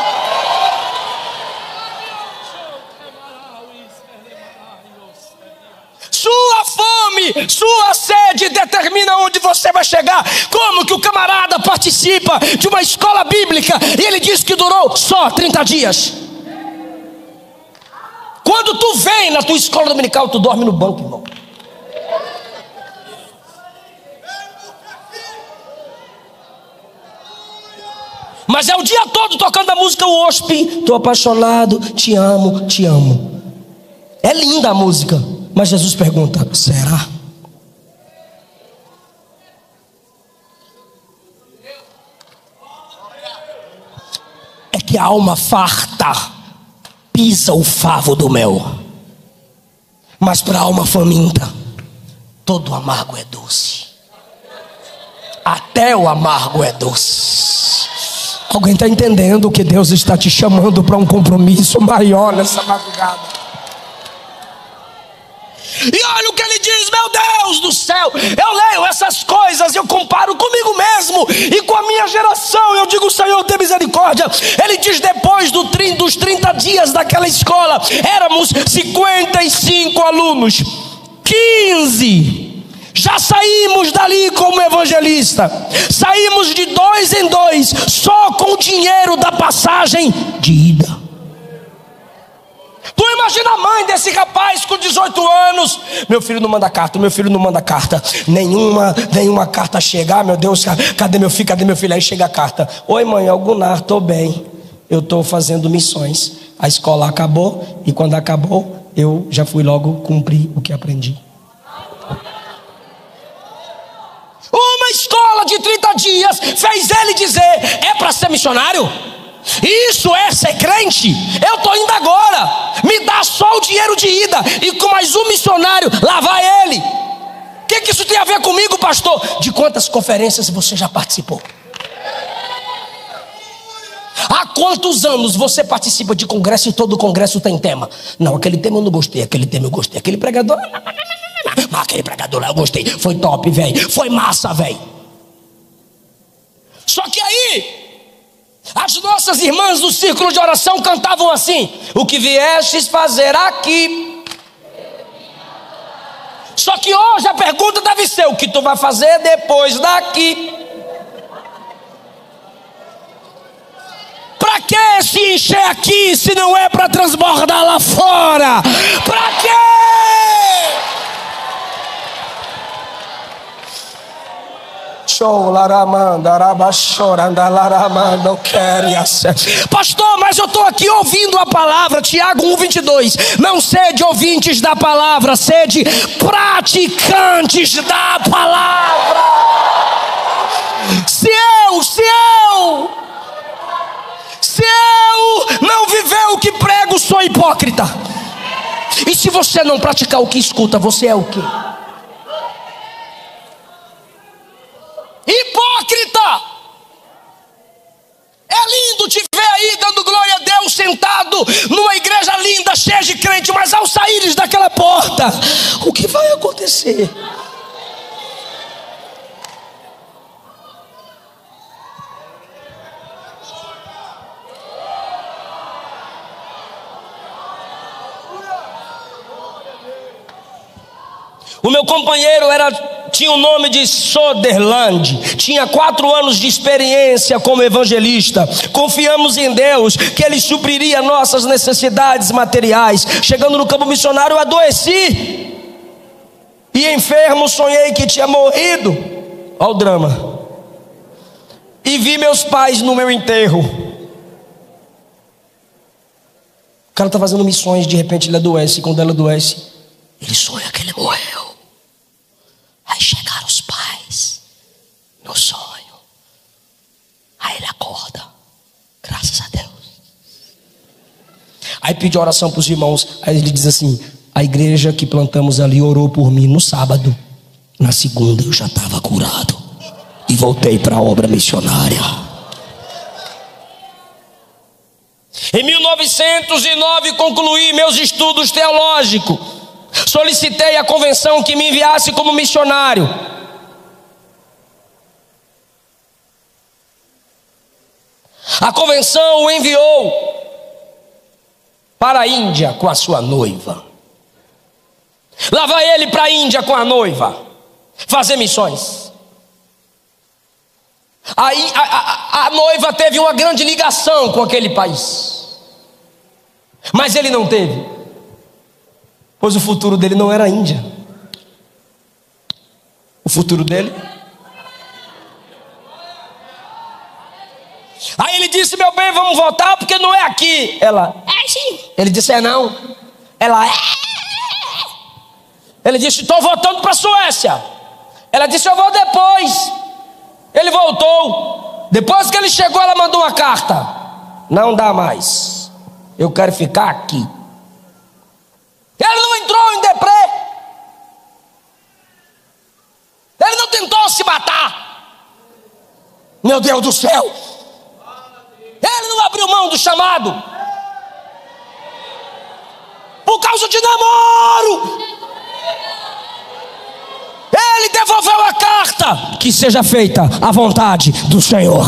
Sua fome, sua sede determina onde você vai chegar. Como que o camarada participa de uma escola bíblica e ele diz que durou só 30 dias? Quando tu vem na tua escola dominical, tu dorme no banco, irmão. Mas é o dia todo tocando a música worship. Tô apaixonado, te amo, te amo. É linda a música, mas Jesus pergunta, será? É que a alma farta pisa o favo do mel, mas para a alma faminta todo amargo é doce. Até o amargo é doce. Alguém está entendendo que Deus está te chamando para um compromisso maior nessa madrugada? E olha o que ele diz, meu Deus do céu. Eu leio essas coisas e eu comparo comigo mesmo e com a minha geração. Eu digo, Senhor, tem misericórdia. Ele diz, depois dos 30 dias daquela escola, éramos 55 alunos. 15 já saímos dali como evangelista. Saímos de 2 em 2, só com o dinheiro da passagem de ida. Tu imagina a mãe desse rapaz com 18 anos. Meu filho não manda carta, meu filho não manda carta. Nenhuma carta chega. Ah, meu Deus, cadê meu filho, cadê meu filho? Aí chega a carta. Oi mãe, Algunar, tô bem. Eu tô fazendo missões. A escola acabou e quando acabou, eu já fui logo cumprir o que aprendi. Uma escola de 30 dias fez ele dizer, é para ser missionário? Isso é ser crente? Eu estou indo agora, me dá só o dinheiro de ida, e com mais um missionário, lá vai ele. Que que isso tem a ver comigo, pastor? De quantas conferências você já participou? Há quantos anos você participa de congresso e todo congresso tem tema? Não, aquele tema eu não gostei, aquele tema eu gostei, aquele pregador... Mas aquele pregador lá eu gostei, foi top, velho, foi massa, velho. Só que aí, as nossas irmãs do círculo de oração cantavam assim: o que viestes fazer aqui. Só que hoje a pergunta deve ser: o que tu vai fazer depois daqui? Pra que se encher aqui se não é para transbordar lá fora? Pra quê? Pastor, mas eu estou aqui ouvindo a palavra. Tiago 1:22. Não sede ouvintes da palavra, sede praticantes da palavra. Se eu não viver o que prego, sou hipócrita. E se você não praticar o que escuta, você é o quê? Hipócrita! É lindo te ver aí dando glória a Deus, sentado numa igreja linda, cheia de crente, mas ao saíres daquela porta, o que vai acontecer? O meu companheiro tinha o nome de Soderland, tinha 4 anos de experiência como evangelista. Confiamos em Deus que Ele supriria nossas necessidades materiais. Chegando no campo missionário, eu adoeci e enfermo, sonhei que tinha morrido. Olha o drama. E vi meus pais no meu enterro. O cara está fazendo missões, de repente ele adoece. E quando ele adoece, ele sonha que ele morreu. Aí chegaram os pais no sonho. Aí ele acorda, graças a Deus. Aí pediu oração para os irmãos. Aí ele diz assim: a igreja que plantamos ali orou por mim no sábado. Na segunda eu já estava curado e voltei para a obra missionária. Em 1909 concluí meus estudos teológicos. Solicitei à convenção que me enviasse como missionário. A convenção o enviou para a Índia com a sua noiva. Lá vai ele para a Índia com a noiva fazer missões. Aí a noiva teve uma grande ligação com aquele país, mas ele não teve, pois o futuro dele não era a Índia. O futuro dele... Aí ele disse: meu bem, vamos voltar porque não é aqui. Ela: é sim. Ele disse: é não. Ela: é. Ele disse: estou voltando para a Suécia. Ela disse: eu vou depois. Ele voltou. Depois que ele chegou, ela mandou uma carta: não dá mais, eu quero ficar aqui. Ele não entrou em deprê. Ele não tentou se matar. Meu Deus do céu. Ele não abriu mão do chamado por causa de namoro. Ele devolveu a carta: que seja feita a vontade do Senhor.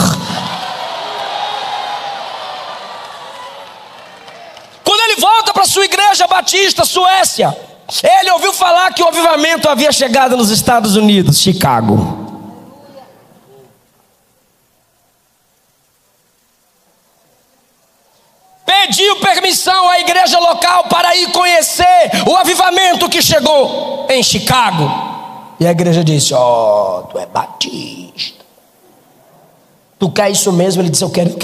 Quando ele volta para sua igreja batista, Suécia, ele ouviu falar que o avivamento havia chegado nos Estados Unidos, Chicago. Pediu permissão à igreja local para ir conhecer o avivamento que chegou em Chicago. E a igreja disse: ó, tu é batista, tu quer isso mesmo? Ele disse: eu quero.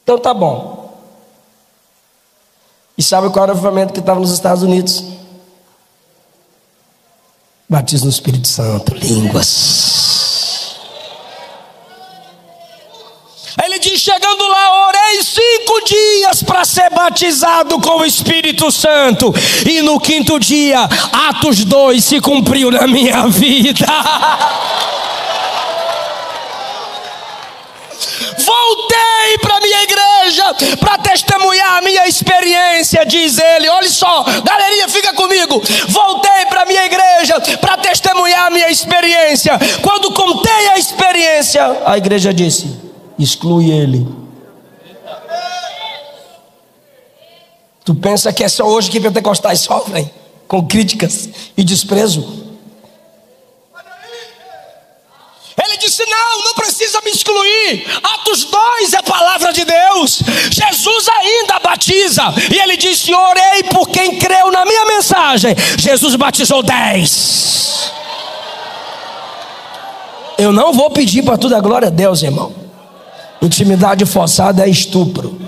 Então tá bom. E sabe qual era o avivamento que estava nos Estados Unidos? Batismo no Espírito Santo, línguas. Aí ele diz: chegando lá, orei 5 dias para ser batizado com o Espírito Santo. E no 5º dia, Atos 2 se cumpriu na minha vida. Voltei para minha igreja para testemunhar a minha experiência, diz ele. Olha só, galerinha, fica comigo. Voltei para minha igreja para testemunhar a minha experiência. Quando contei a experiência, a igreja disse: exclui ele. Tu pensa que é só hoje que pentecostais sofrem com críticas e desprezo? Ele disse: não precisa me excluir. Atos 2 é palavra de Deus. Jesus ainda batiza. E ele disse: orei por quem creu na minha mensagem. Jesus batizou 10. Eu não vou pedir para tudo a glória a Deus, irmão. Intimidade forçada é estupro.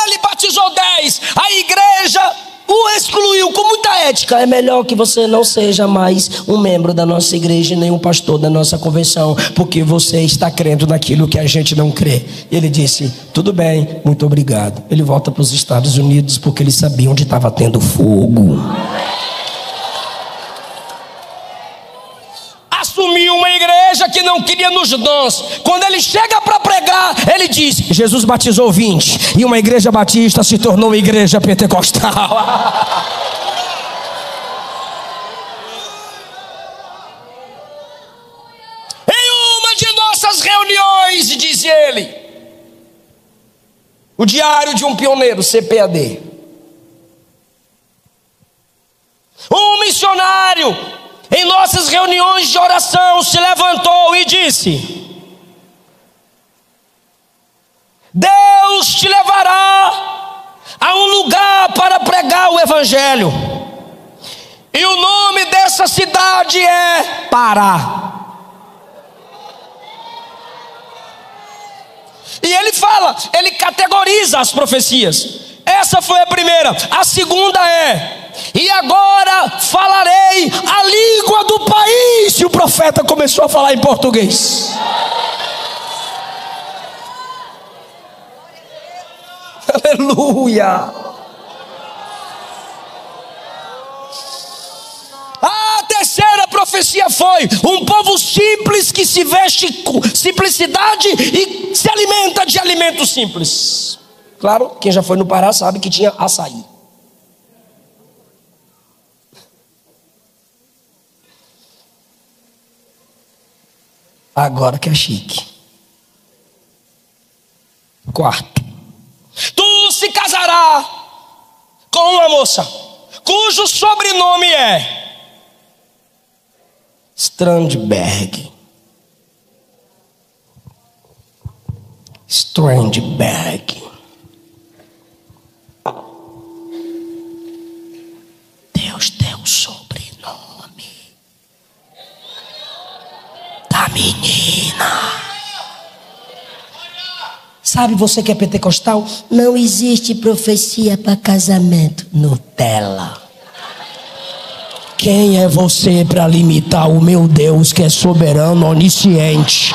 Ele batizou 10. A igreja o excluiu com muita ética. É melhor que você não seja mais um membro da nossa igreja, nem um pastor da nossa convenção, porque você está crendo naquilo que a gente não crê. E ele disse: tudo bem, muito obrigado. Ele volta para os Estados Unidos porque ele sabia onde estava tendo fogo. Assumiu uma igreja que não queria nos dons. Quando ele chega para pregar, ele diz: Jesus batizou 20. E uma igreja batista se tornou uma igreja pentecostal. Em uma de nossas reuniões, diz ele, o diário de um pioneiro, CPAD, um missionário, em nossas reuniões de oração, se levantou e disse: Deus te levará a um lugar para pregar o evangelho. E o nome dessa cidade é Pará. E ele fala, ele categoriza as profecias. Essa foi a primeira. A segunda é: e agora falarei a língua do país. E o profeta começou a falar em português. Aleluia. A terceira profecia foi: um povo simples que se veste com simplicidade e se alimenta de alimentos simples. Claro, quem já foi no Pará sabe que tinha açaí. Agora que é chique. Quarto: tu se casará com uma moça cujo sobrenome é Strandberg. Strandberg. Deus deu o sobrenome da menina. Sabe, você que é pentecostal, não existe profecia para casamento. Nutella. Quem é você para limitar o meu Deus que é soberano, onisciente?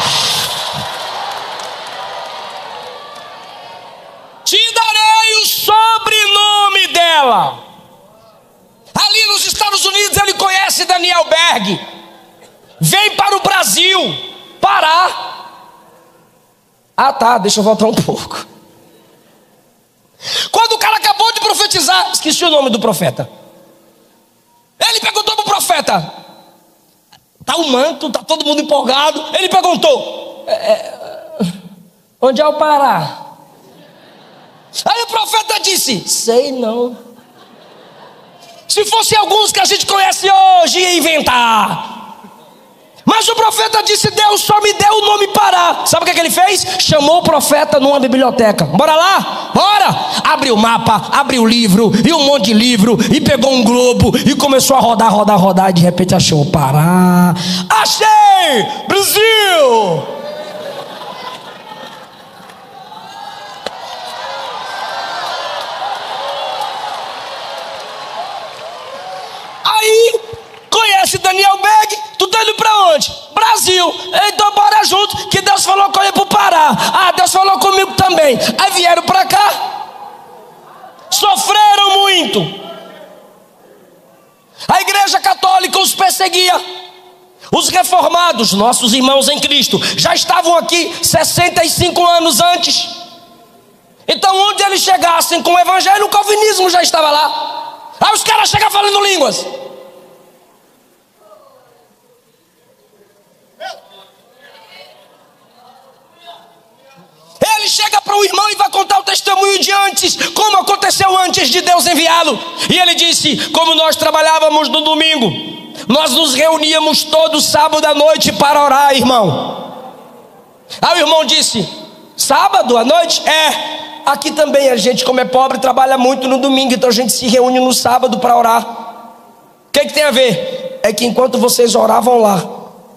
Te darei o sobrenome dela. Ali nos Estados Unidos ele conhece Daniel Berg. Vem para o Brasil, Pará. Ah tá, deixa eu voltar um pouco. Quando o cara acabou de profetizar, esqueci o nome do profeta. Ele perguntou para o profeta: tá o manto, tá todo mundo empolgado. Ele perguntou: onde é o Pará? Aí o profeta disse: sei não. Se fosse alguns que a gente conhece hoje, ia inventar. Mas o profeta disse: Deus só me deu o nome Pará. Sabe o que ele fez? Chamou o profeta numa biblioteca. Bora lá? Bora! Abriu o mapa, abriu o livro, e um monte de livro, e pegou um globo, e começou a rodar, e de repente achou Pará. Achei! Brasil! Aí, conhece Daniel Berg? Tu tá indo pra onde? Brasil. Então bora chegar junto, que Deus falou que eu ia para o Pará. Ah, Deus falou comigo também. Aí vieram para cá, sofreram muito. A igreja católica os perseguia. Os reformados, nossos irmãos em Cristo, já estavam aqui 65 anos antes. Então onde eles chegassem com o evangelho, o calvinismo já estava lá. Aí os caras chegam falando línguas. Ele chega para o irmão e vai contar o testemunho de antes, como aconteceu antes de Deus enviá-lo. E ele disse: como nós trabalhávamos no domingo, nós nos reuníamos todo sábado à noite para orar, irmão. Aí o irmão disse: sábado à noite? É. Aqui também a gente, como é pobre, trabalha muito no domingo, então a gente se reúne no sábado para orar. O que tem a ver? É que enquanto vocês oravam lá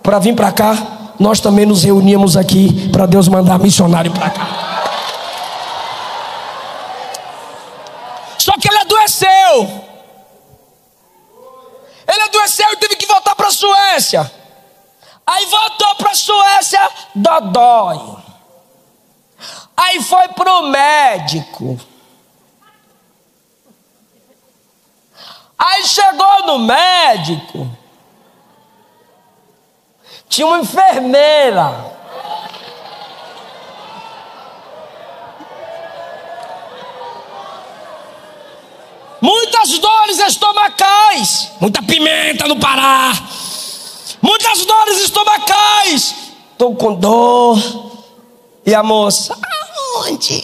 para vir para cá, nós também nos reuníamos aqui para Deus mandar missionário para cá. Só que ele adoeceu. Ele adoeceu e teve que voltar para a Suécia. Aí voltou para a Suécia, dodói. Aí foi pro médico. Aí chegou no médico, tinha uma enfermeira. Muitas dores estomacais, muita pimenta no Pará. Muitas dores estomacais. Estou com dor. E a moça: aonde?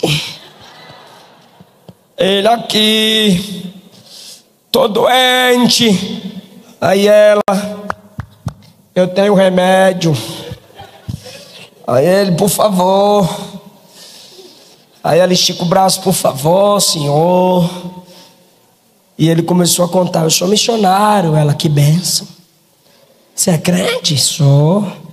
Ele: aqui. Tô doente. Aí ela: eu tenho remédio. Aí ele: por favor. Aí ela estica o braço: por favor, senhor. E ele começou a contar: eu sou missionário. Ela: que bênção. Você é crente? Sou.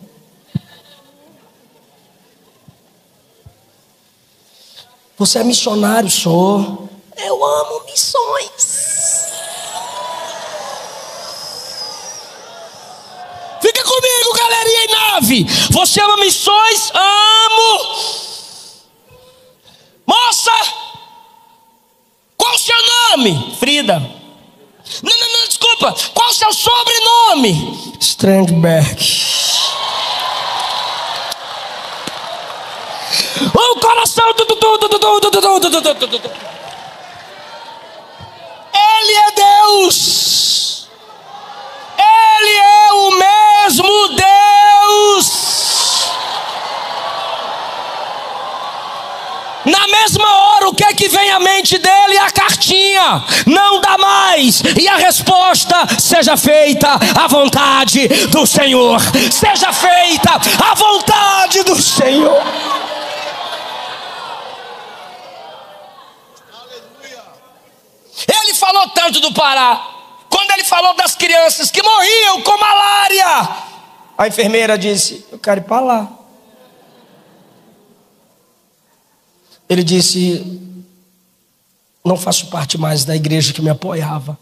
Você é missionário? Sou. Eu amo missões. Fica comigo, galerinha em nave. Você ama missões? Amo. Moça, qual o seu nome? Frida. Não, desculpa. Qual o seu sobrenome? Strandberg. O coração. Ele é Deus. Ele é o mesmo Deus. Na mesma hora, o que é que vem à mente dele? A cartinha: não dá mais. E a resposta: seja feita a vontade do Senhor. Seja feita a vontade do Senhor. Ele falou tanto do Pará. Quando ele falou das crianças que morriam com malária, a enfermeira disse: eu quero ir para lá. Ele disse: não faço parte mais da igreja que me apoiava.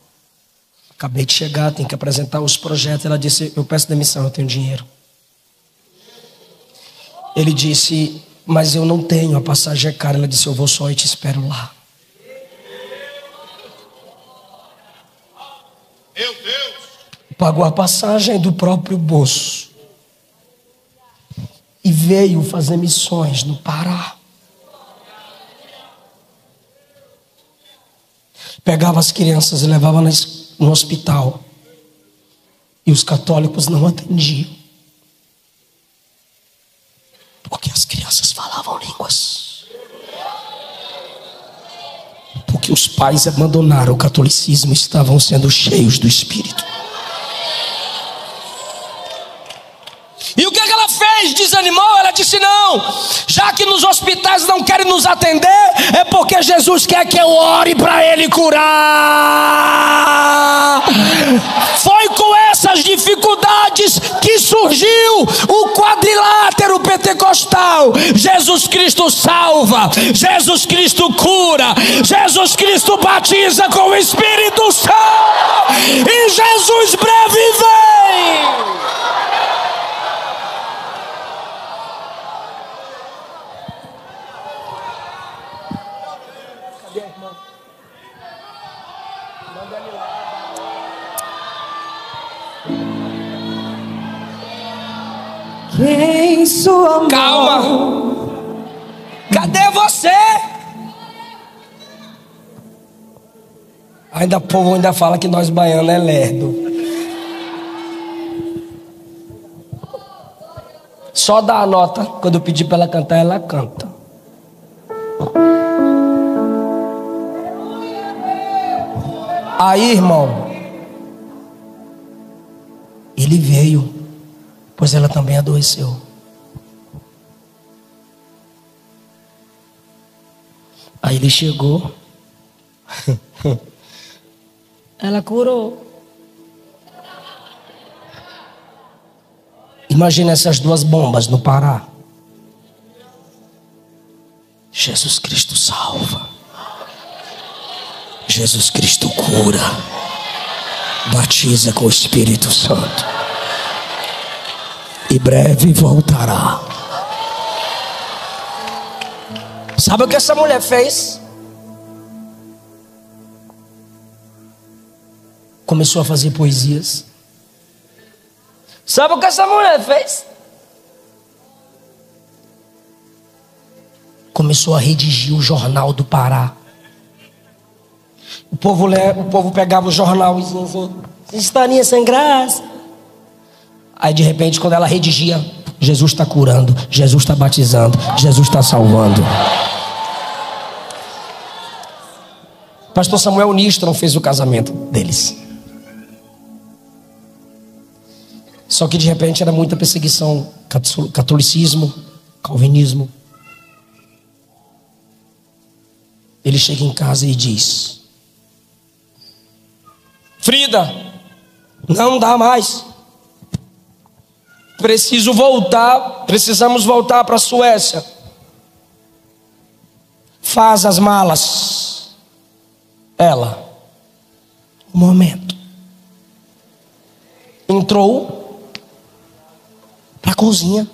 Acabei de chegar, tenho que apresentar os projetos. Ela disse: eu peço demissão, eu tenho dinheiro. Ele disse: mas eu não tenho, a passagem é cara. Ela disse: eu vou só e te espero lá. Meu Deus! Pagou a passagem do próprio bolso e veio fazer missões no Pará. Pegava as crianças e levava no hospital, e os católicos não atendiam, porque as crianças falavam línguas, porque os pais abandonaram o catolicismo e estavam sendo cheios do Espírito. E o que ela fez? Desanimou? Ela disse: não, já que nos hospitais não querem nos atender, é porque Jesus quer que eu ore para Ele curar. Foi com essas dificuldades que surgiu o quadrilátero pentecostal. Jesus Cristo salva, Jesus Cristo cura, Jesus Cristo batiza com o Espírito Santo, e Jesus breve vem. Quem sua mão? Calma. Cadê você? Ainda o povo ainda fala que nós baianos é lerdo. Só dá a nota. Quando eu pedir para ela cantar, ela canta. Aí, irmão, ele veio, pois ela também adoeceu. Aí ele chegou. Ela curou. Imagina essas duas bombas no Pará. Jesus Cristo salva. Jesus Cristo cura. Batiza com o Espírito Santo. E breve voltará. Sabe o que essa mulher fez? Começou a fazer poesias. Sabe o que essa mulher fez? Começou a redigir o Jornal do Pará. O povo pegava o jornal e dizia assim: historinha sem graça. Aí de repente, quando ela redigia, Jesus está curando, Jesus está batizando, Jesus está salvando. Pastor Samuel Nistron fez o casamento deles. Só que de repente era muita perseguição, catolicismo, calvinismo. Ele chega em casa e diz: Frida, não dá mais. Precisamos voltar para a Suécia. Faz as malas. Ela, um momento, entrou para a cozinha,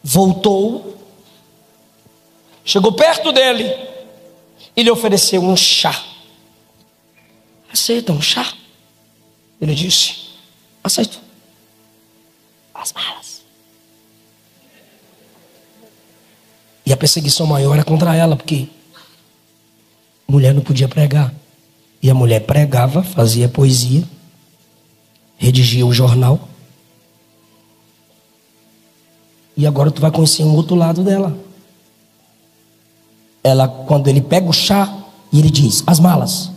voltou, chegou perto dele e lhe ofereceu um chá. Aceita um chá? Ele disse: aceito. As malas. E a perseguição maior era contra ela, porque mulher não podia pregar. E a mulher pregava, fazia poesia, redigia o jornal. E agora tu vai conhecer um outro lado dela. Ela, quando ele pega o chá e ele diz: as malas.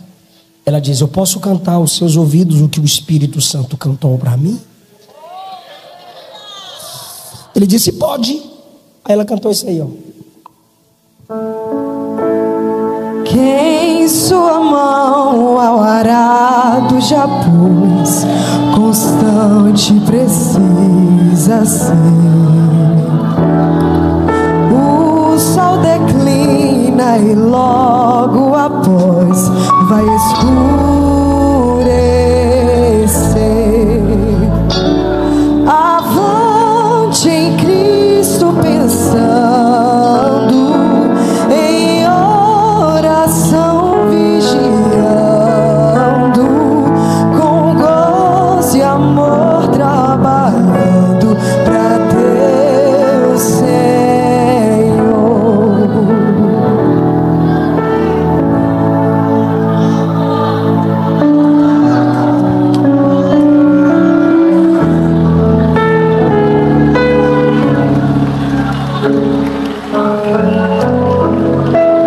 Ela diz: eu posso cantar aos seus ouvidos o que o Espírito Santo cantou para mim? Ele disse: pode. Aí ela cantou isso aí, ó. Quem sua mão ao arado já pôs, constante precisa ser. O sol declina e logo após vai escurecer. Avante em Cristo pensando, em oração vigiando, com gozo e amor trabalhando para teu Senhor.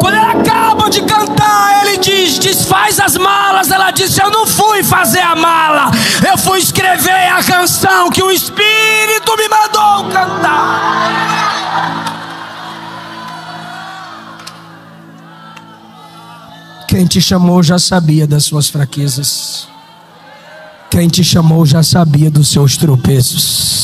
Quando ela acaba de cantar, ele diz: desfaz as malas. Ela disse: eu não fui fazer a mala, eu fui escrever a canção que o Espírito me mandou cantar. Quem te chamou já sabia das suas fraquezas. Quem te chamou já sabia dos seus tropeços.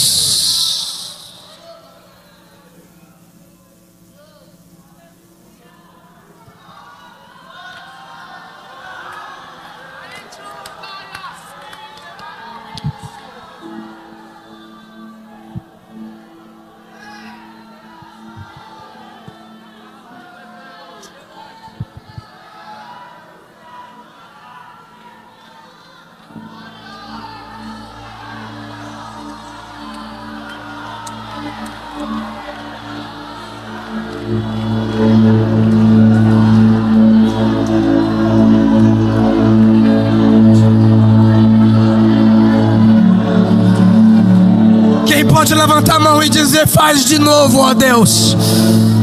levantar a mão e dizer: faz de novo, ó Deus.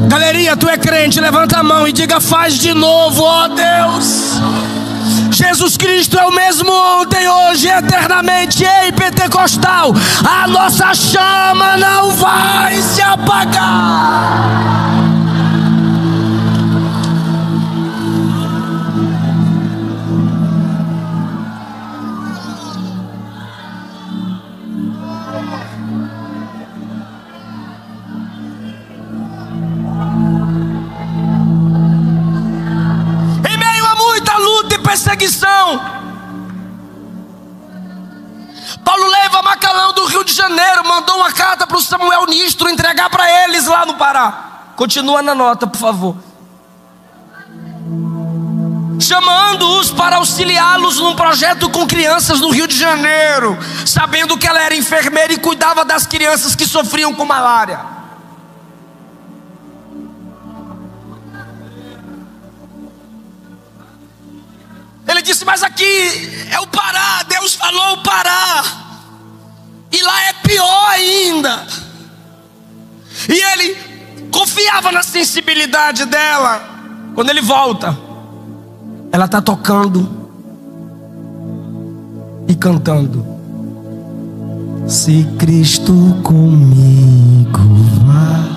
Galerinha, tu é crente, levanta a mão e diga: faz de novo, ó Deus. Jesus Cristo é o mesmo ontem, hoje, eternamente. Ei, pentecostal, a nossa chama não vai se apagar. Perseguição, Paulo leva Macalão do Rio de Janeiro, mandou uma carta para o Samuel Nistro entregar para eles lá no Pará. Continua na nota, por favor. Chamando-os para auxiliá-los num projeto com crianças no Rio de Janeiro, sabendo que ela era enfermeira e cuidava das crianças que sofriam com malária. Ele disse: mas aqui é o Pará, Deus falou o Pará, e lá é pior ainda. E ele confiava na sensibilidade dela. Quando ele volta, ela está tocando e cantando: se Cristo comigo vai.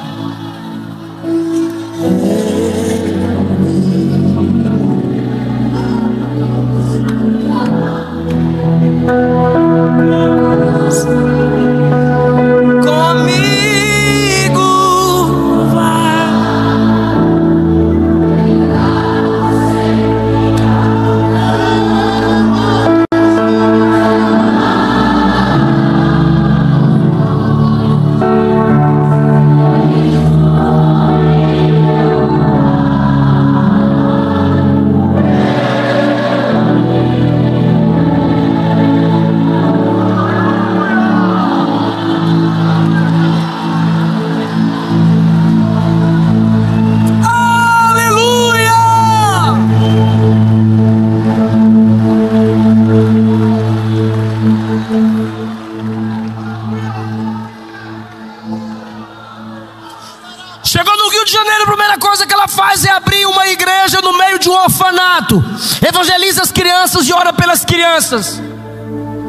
Evangeliza as crianças e ora pelas crianças.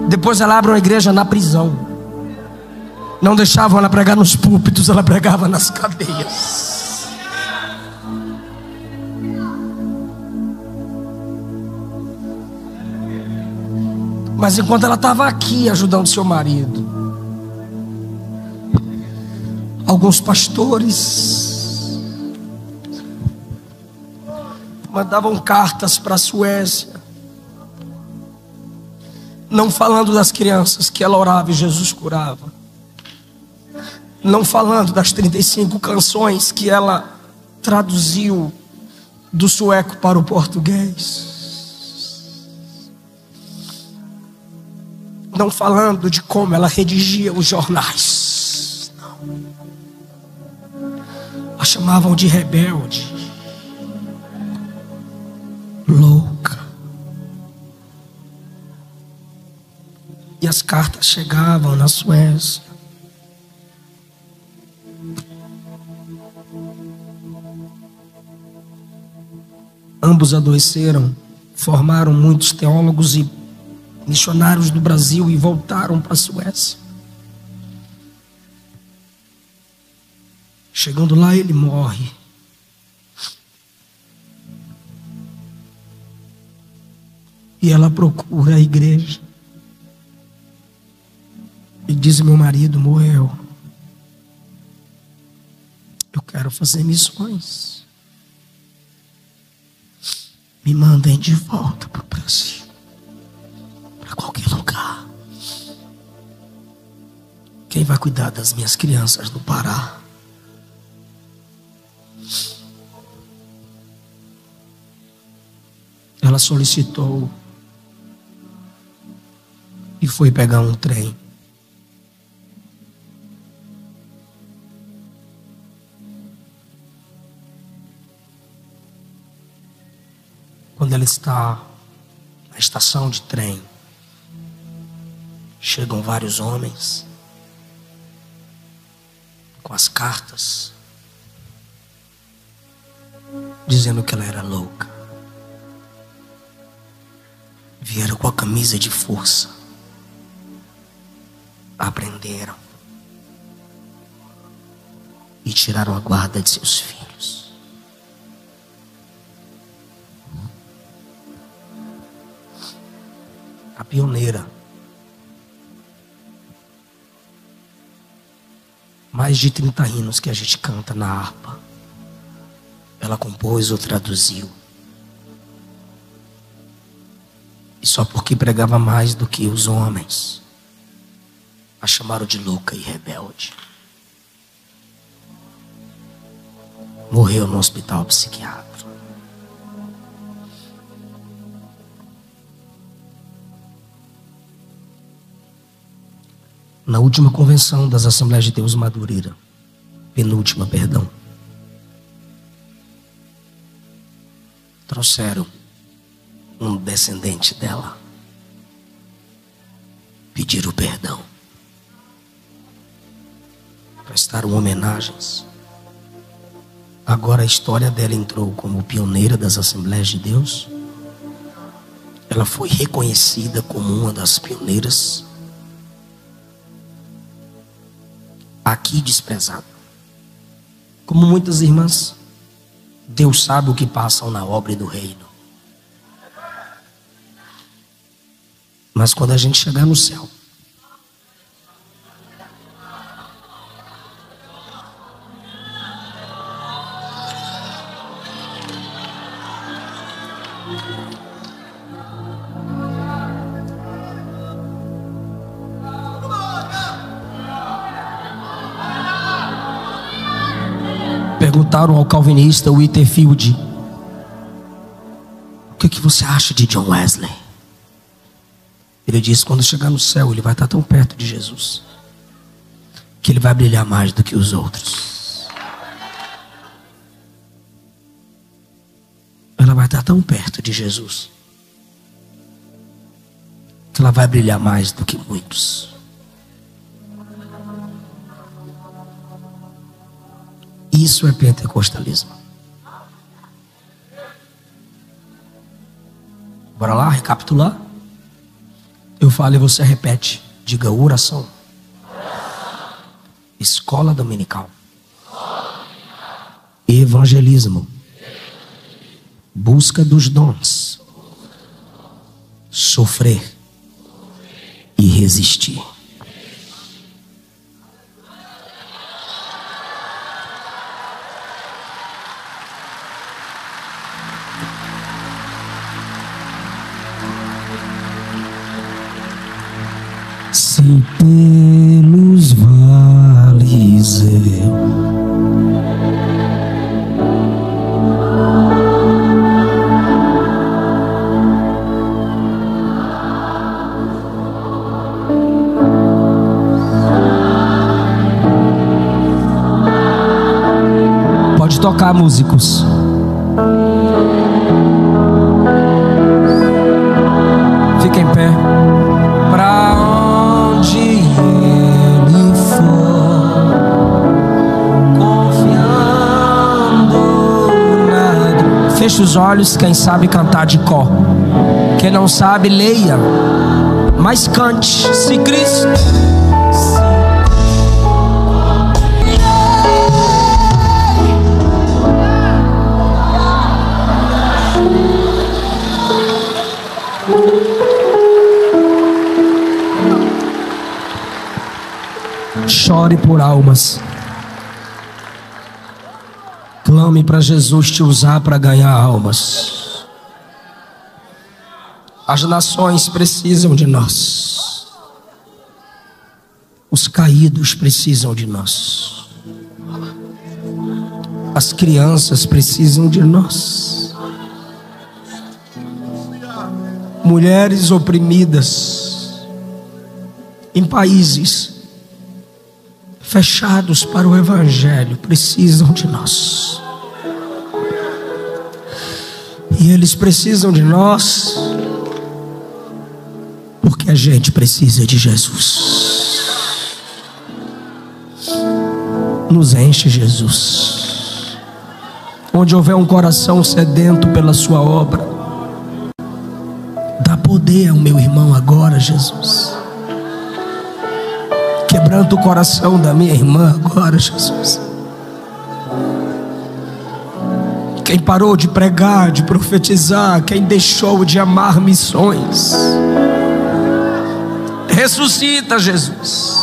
Depois ela abre uma igreja na prisão. Não deixavam ela pregar nos púlpitos, ela pregava nas cadeias. Mas enquanto ela estava aqui ajudando seu marido, alguns pastores mandavam cartas para a Suécia, não falando das crianças que ela orava e Jesus curava, não falando das 35 canções que ela traduziu do sueco para o português, não falando de como ela redigia os jornais, não. A chamavam de rebelde, louca. E as cartas chegavam na Suécia. Ambos adoeceram, formaram muitos teólogos e missionários do Brasil e voltaram para a Suécia. Chegando lá, ele morre. E ela procura a igreja e diz: meu marido morreu, eu quero fazer missões, me mandem de volta para o Brasil, para qualquer lugar. Quem vai cuidar das minhas crianças do Pará? Ela solicitou e foi pegar um trem. Quando ela está na estação de trem, chegam vários homens com as cartas, dizendo que ela era louca. Vieram com a camisa de força, aprenderam e tiraram a guarda de seus filhos. A pioneira, mais de 30 hinos que a gente canta na harpa, ela compôs ou traduziu. E só porque pregava mais do que os homens, a chamaram de louca e rebelde. Morreu no hospital psiquiátrico. Na última convenção das Assembleias de Deus Madureira, penúltima, perdão, trouxeram um descendente dela, pediram perdão, prestaram homenagens. Agora a história dela entrou como pioneira das Assembleias de Deus. Ela foi reconhecida como uma das pioneiras, aqui desprezada. Como muitas irmãs, Deus sabe o que passam na obra do reino. Mas quando a gente chegar no céu, perguntaram ao calvinista Whitefield: o que você acha de John Wesley? Ele disse: quando chegar no céu, ele vai estar tão perto de Jesus que ele vai brilhar mais do que os outros. Ela vai estar tão perto de Jesus que ela vai brilhar mais do que muitos. Isso é pentecostalismo. Bora lá recapitular? Eu falo e você repete. Diga: oração. Escola dominical. Evangelismo. Busca dos dons. Sofrer e resistir. Se pelos vales pode tocar, músicos. Fica em pé. Pra onde ele for, confiando nada. Feche os olhos, quem sabe cantar de cor. Quem não sabe, leia, mas cante. Se Cristo chore por almas. Clame para Jesus te usar para ganhar almas. As nações precisam de nós. Os caídos precisam de nós. As crianças precisam de nós. Mulheres oprimidas em países fechados para o Evangelho precisam de nós. E eles precisam de nós porque a gente precisa de Jesus. Nos enche, Jesus. Onde houver um coração sedento pela sua obra, dá poder ao meu irmão agora, Jesus. Quebranta o coração da minha irmã agora, Jesus. Quem parou de pregar, de profetizar, quem deixou de amar missões, ressuscita, Jesus.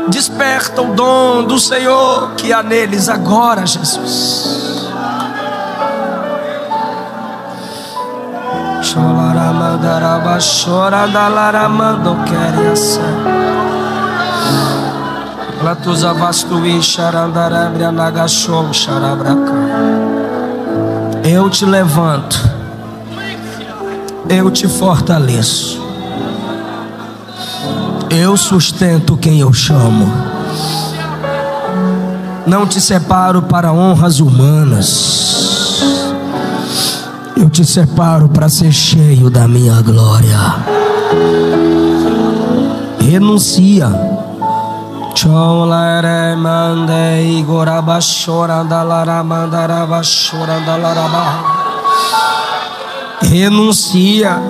Desperta o dom do Senhor que há neles agora, Jesus. Choraramandaraba, chorandalamando queriaça. Latuza vastui charandarabria nagachom charabraca. Eu te levanto, eu te fortaleço, eu sustento quem eu chamo. Não te separo para honras humanas, eu te separo para ser cheio da minha glória. Renuncia. Renuncia.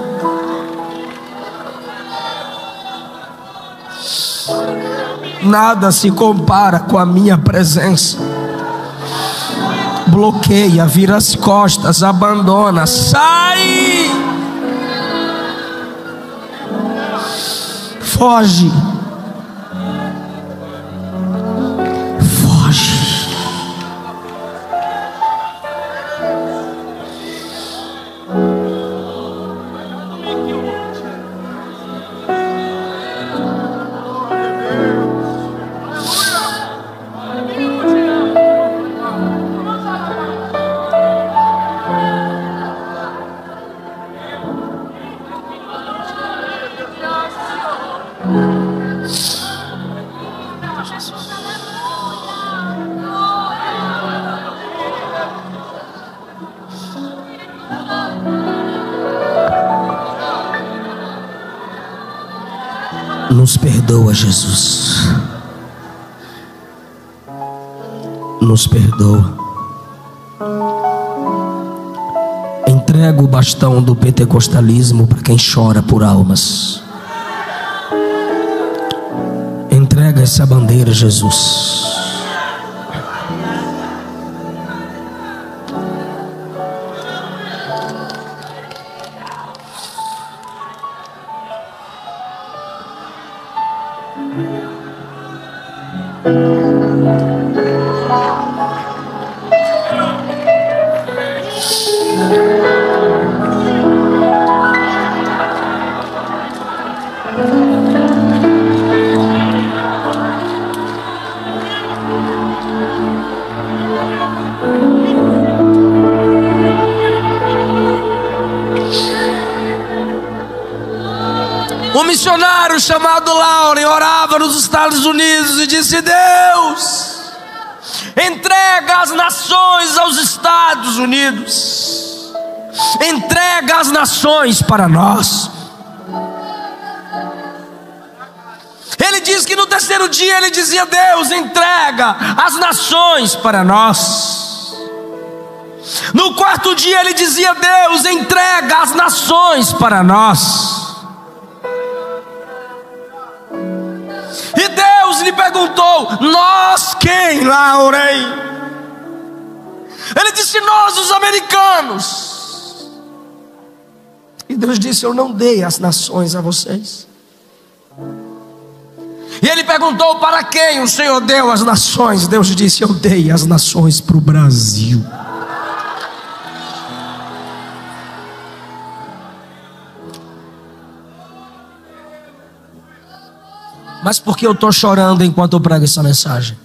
Nada se compara com a minha presença. Bloqueia, vira as costas, abandona, sai, foge, foge. Nos perdoa, Jesus. Nos perdoa. Entrega o bastão do pentecostalismo para quem chora por almas. Entrega essa bandeira, Jesus. Um missionário chamado Lauren orava nos Estados Unidos e disse: Deus, entrega as nações aos Estados Unidos, entrega as nações para nós. Ele diz que no terceiro dia ele dizia: Deus, entrega as nações para nós. No quarto dia ele dizia: Deus, entrega as nações para nós. E Deus lhe perguntou: nós quem, Lauren? Ele disse: nós, os americanos. E Deus disse: eu não dei as nações a vocês. E ele perguntou: para quem o Senhor deu as nações? Deus disse: eu dei as nações para o Brasil. Mas por que eu estou chorando enquanto eu prego essa mensagem?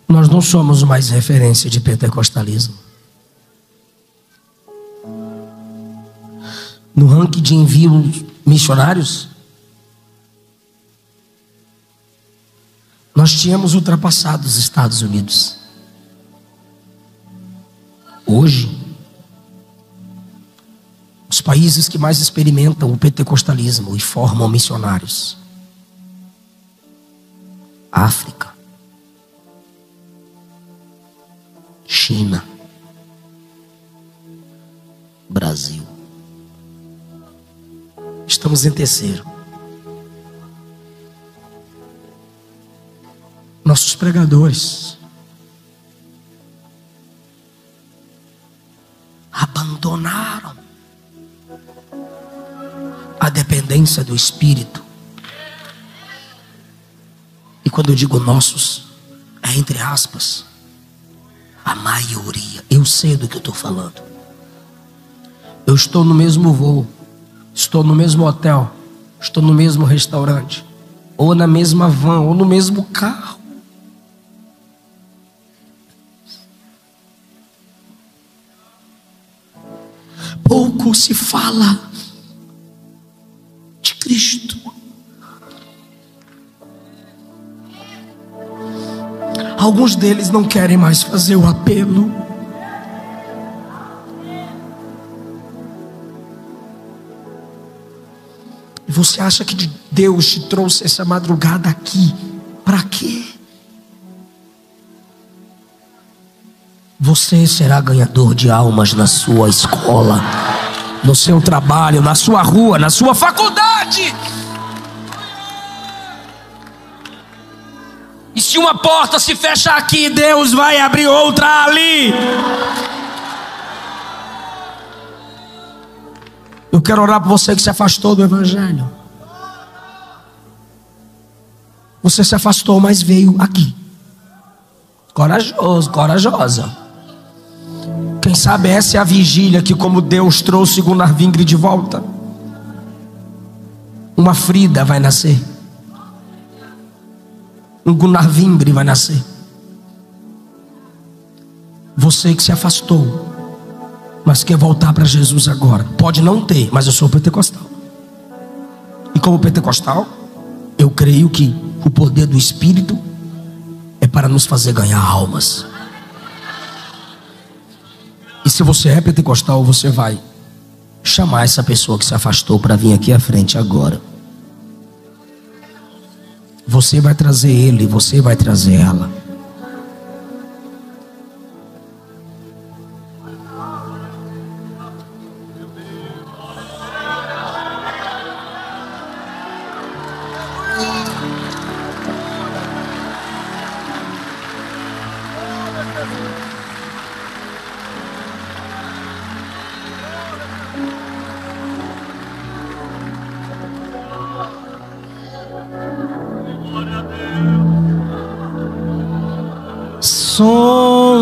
Nós não somos mais referência de pentecostalismo. No ranking de envio missionários, nós tínhamos ultrapassado os Estados Unidos. Hoje, os países que mais experimentam o pentecostalismo e formam missionários: África, China, Brasil. Estamos em terceiro. Nossos pregadores abandonaram a dependência do Espírito. E quando eu digo nossos, é entre aspas. A maioria. Eu sei do que eu estou falando. Eu estou no mesmo voo, estou no mesmo hotel, estou no mesmo restaurante, ou na mesma van, ou no mesmo carro. Pouco se fala de Cristo. Alguns deles não querem mais fazer o apelo. E você acha que Deus te trouxe essa madrugada aqui para quê? Você será ganhador de almas na sua escola, no seu trabalho, na sua rua, na sua faculdade. E se uma porta se fecha aqui, Deus vai abrir outra ali. Eu quero orar por você que se afastou do Evangelho. Você se afastou, mas veio aqui. Corajoso, corajosa. Quem sabe essa é a vigília que, como Deus trouxe Gunnar Vingre de volta, uma Frida vai nascer. Um Gunnar Vingre vai nascer. Você que se afastou, mas quer voltar para Jesus agora. Pode não ter, mas eu sou pentecostal. E como pentecostal, eu creio que o poder do Espírito é para nos fazer ganhar almas. E se você é pentecostal, você vai chamar essa pessoa que se afastou para vir aqui à frente agora. Você vai trazer ele, você vai trazer ela.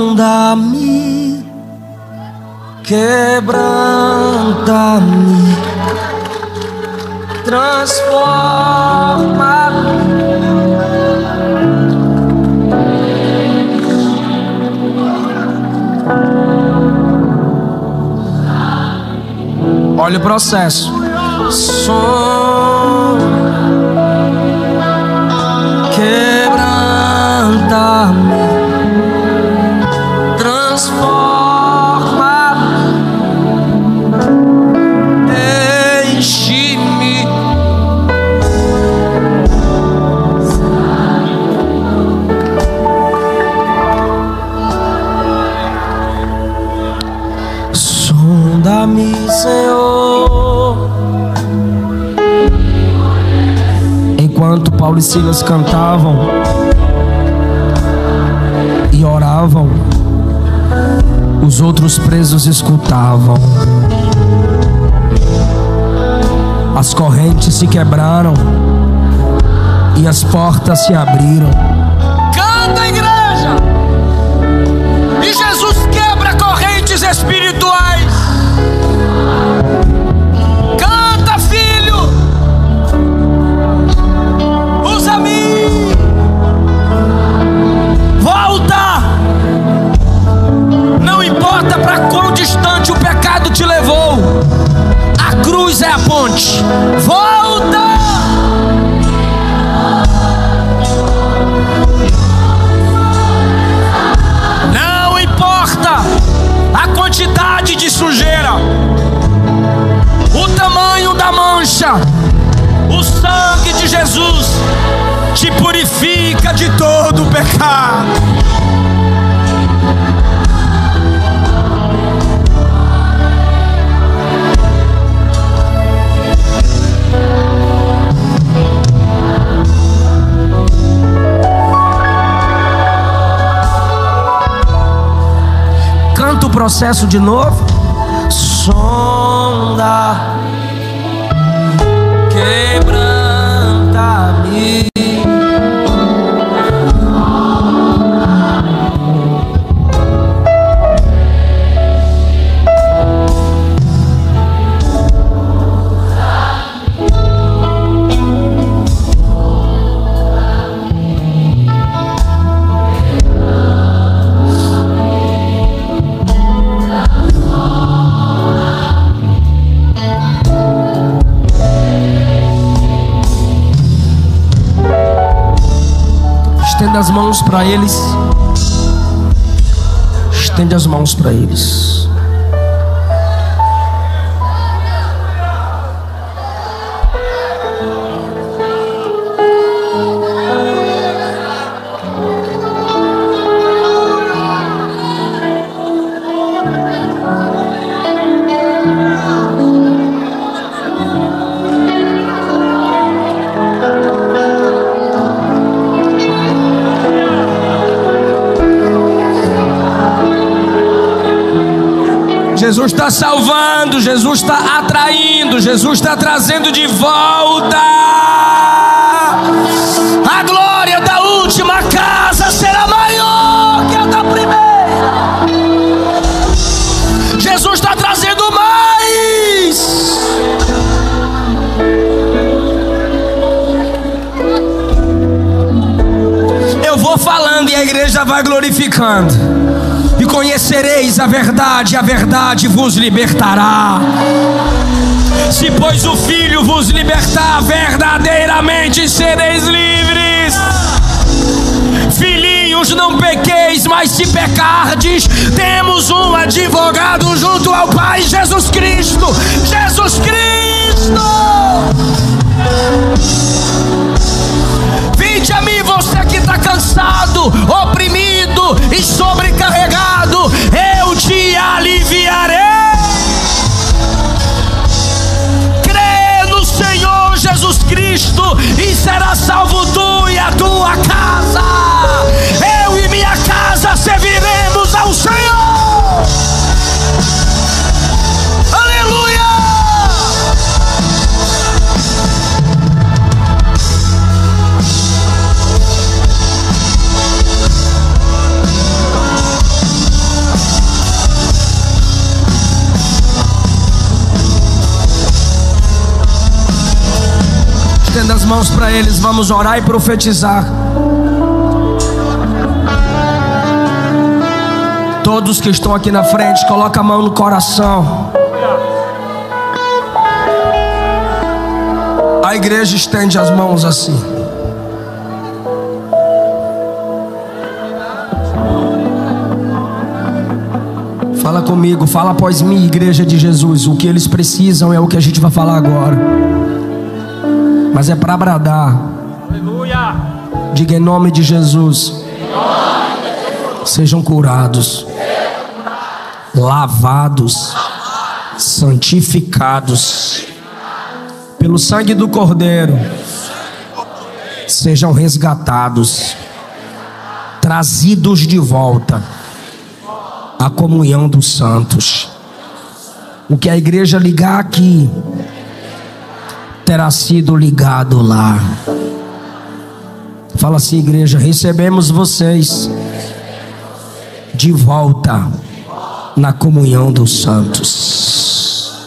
Sonda-me, quebranta-me, transforma-me. Olha o processo. Quebranta-me, enche-me, sonda-me, Senhor. Enquanto Paulo e Silas cantavam e oravam, os outros presos escutavam. As correntes se quebraram e as portas se abriram. Canta, igreja! E Jesus quebra correntes espirituais. Canta, filho! Usa-me! Volta! Não importa para quão distante o pecado te levou, a cruz é a ponte. Volta! todo pecado. Canta o processo de novo. Sonda, quebranta-me. Estenda as mãos para eles. Estende as mãos para eles. Jesus está salvando, Jesus está atraindo, Jesus está trazendo de volta. A glória da última casa será maior que a da primeira. Jesus está trazendo mais. Eu vou falando e a igreja vai glorificando. E conhecereis a verdade vos libertará. Se pois o Filho vos libertar, verdadeiramente sereis livres. Filhinhos, não pequeis, mas se pecardes, temos um advogado junto ao Pai, Jesus Cristo. Jesus Cristo! Vinde a mim, você que está cansado, oprimido e sobrecarregado, eu te aliviarei. Crê no Senhor Jesus Cristo e será salvo tu e a tua casa. Eu e minha casa serviremos ao Senhor. Aleluia! Estenda as mãos para eles, vamos orar e profetizar. Todos que estão aqui na frente, coloca a mão no coração. A igreja estende as mãos assim. Fala comigo, fala após mim, igreja de Jesus. O que eles precisam é o que a gente vai falar agora. Mas é para bradar. Aleluia. Diga em nome de Jesus. Sejam curados, lavados, santificados pelo sangue do Cordeiro. Sejam resgatados, trazidos de volta à comunhão dos santos. O que a igreja ligar aqui terá sido ligado lá. Fala assim, igreja: recebemos vocês de volta na comunhão dos santos.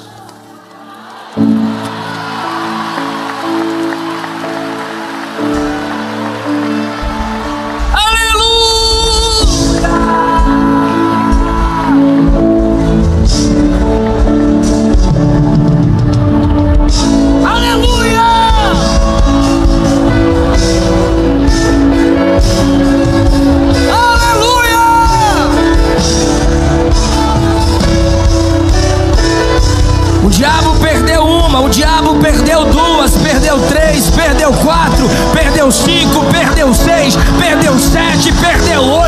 O diabo perdeu 2, perdeu 3, perdeu 4, perdeu 5, perdeu 6, perdeu perder o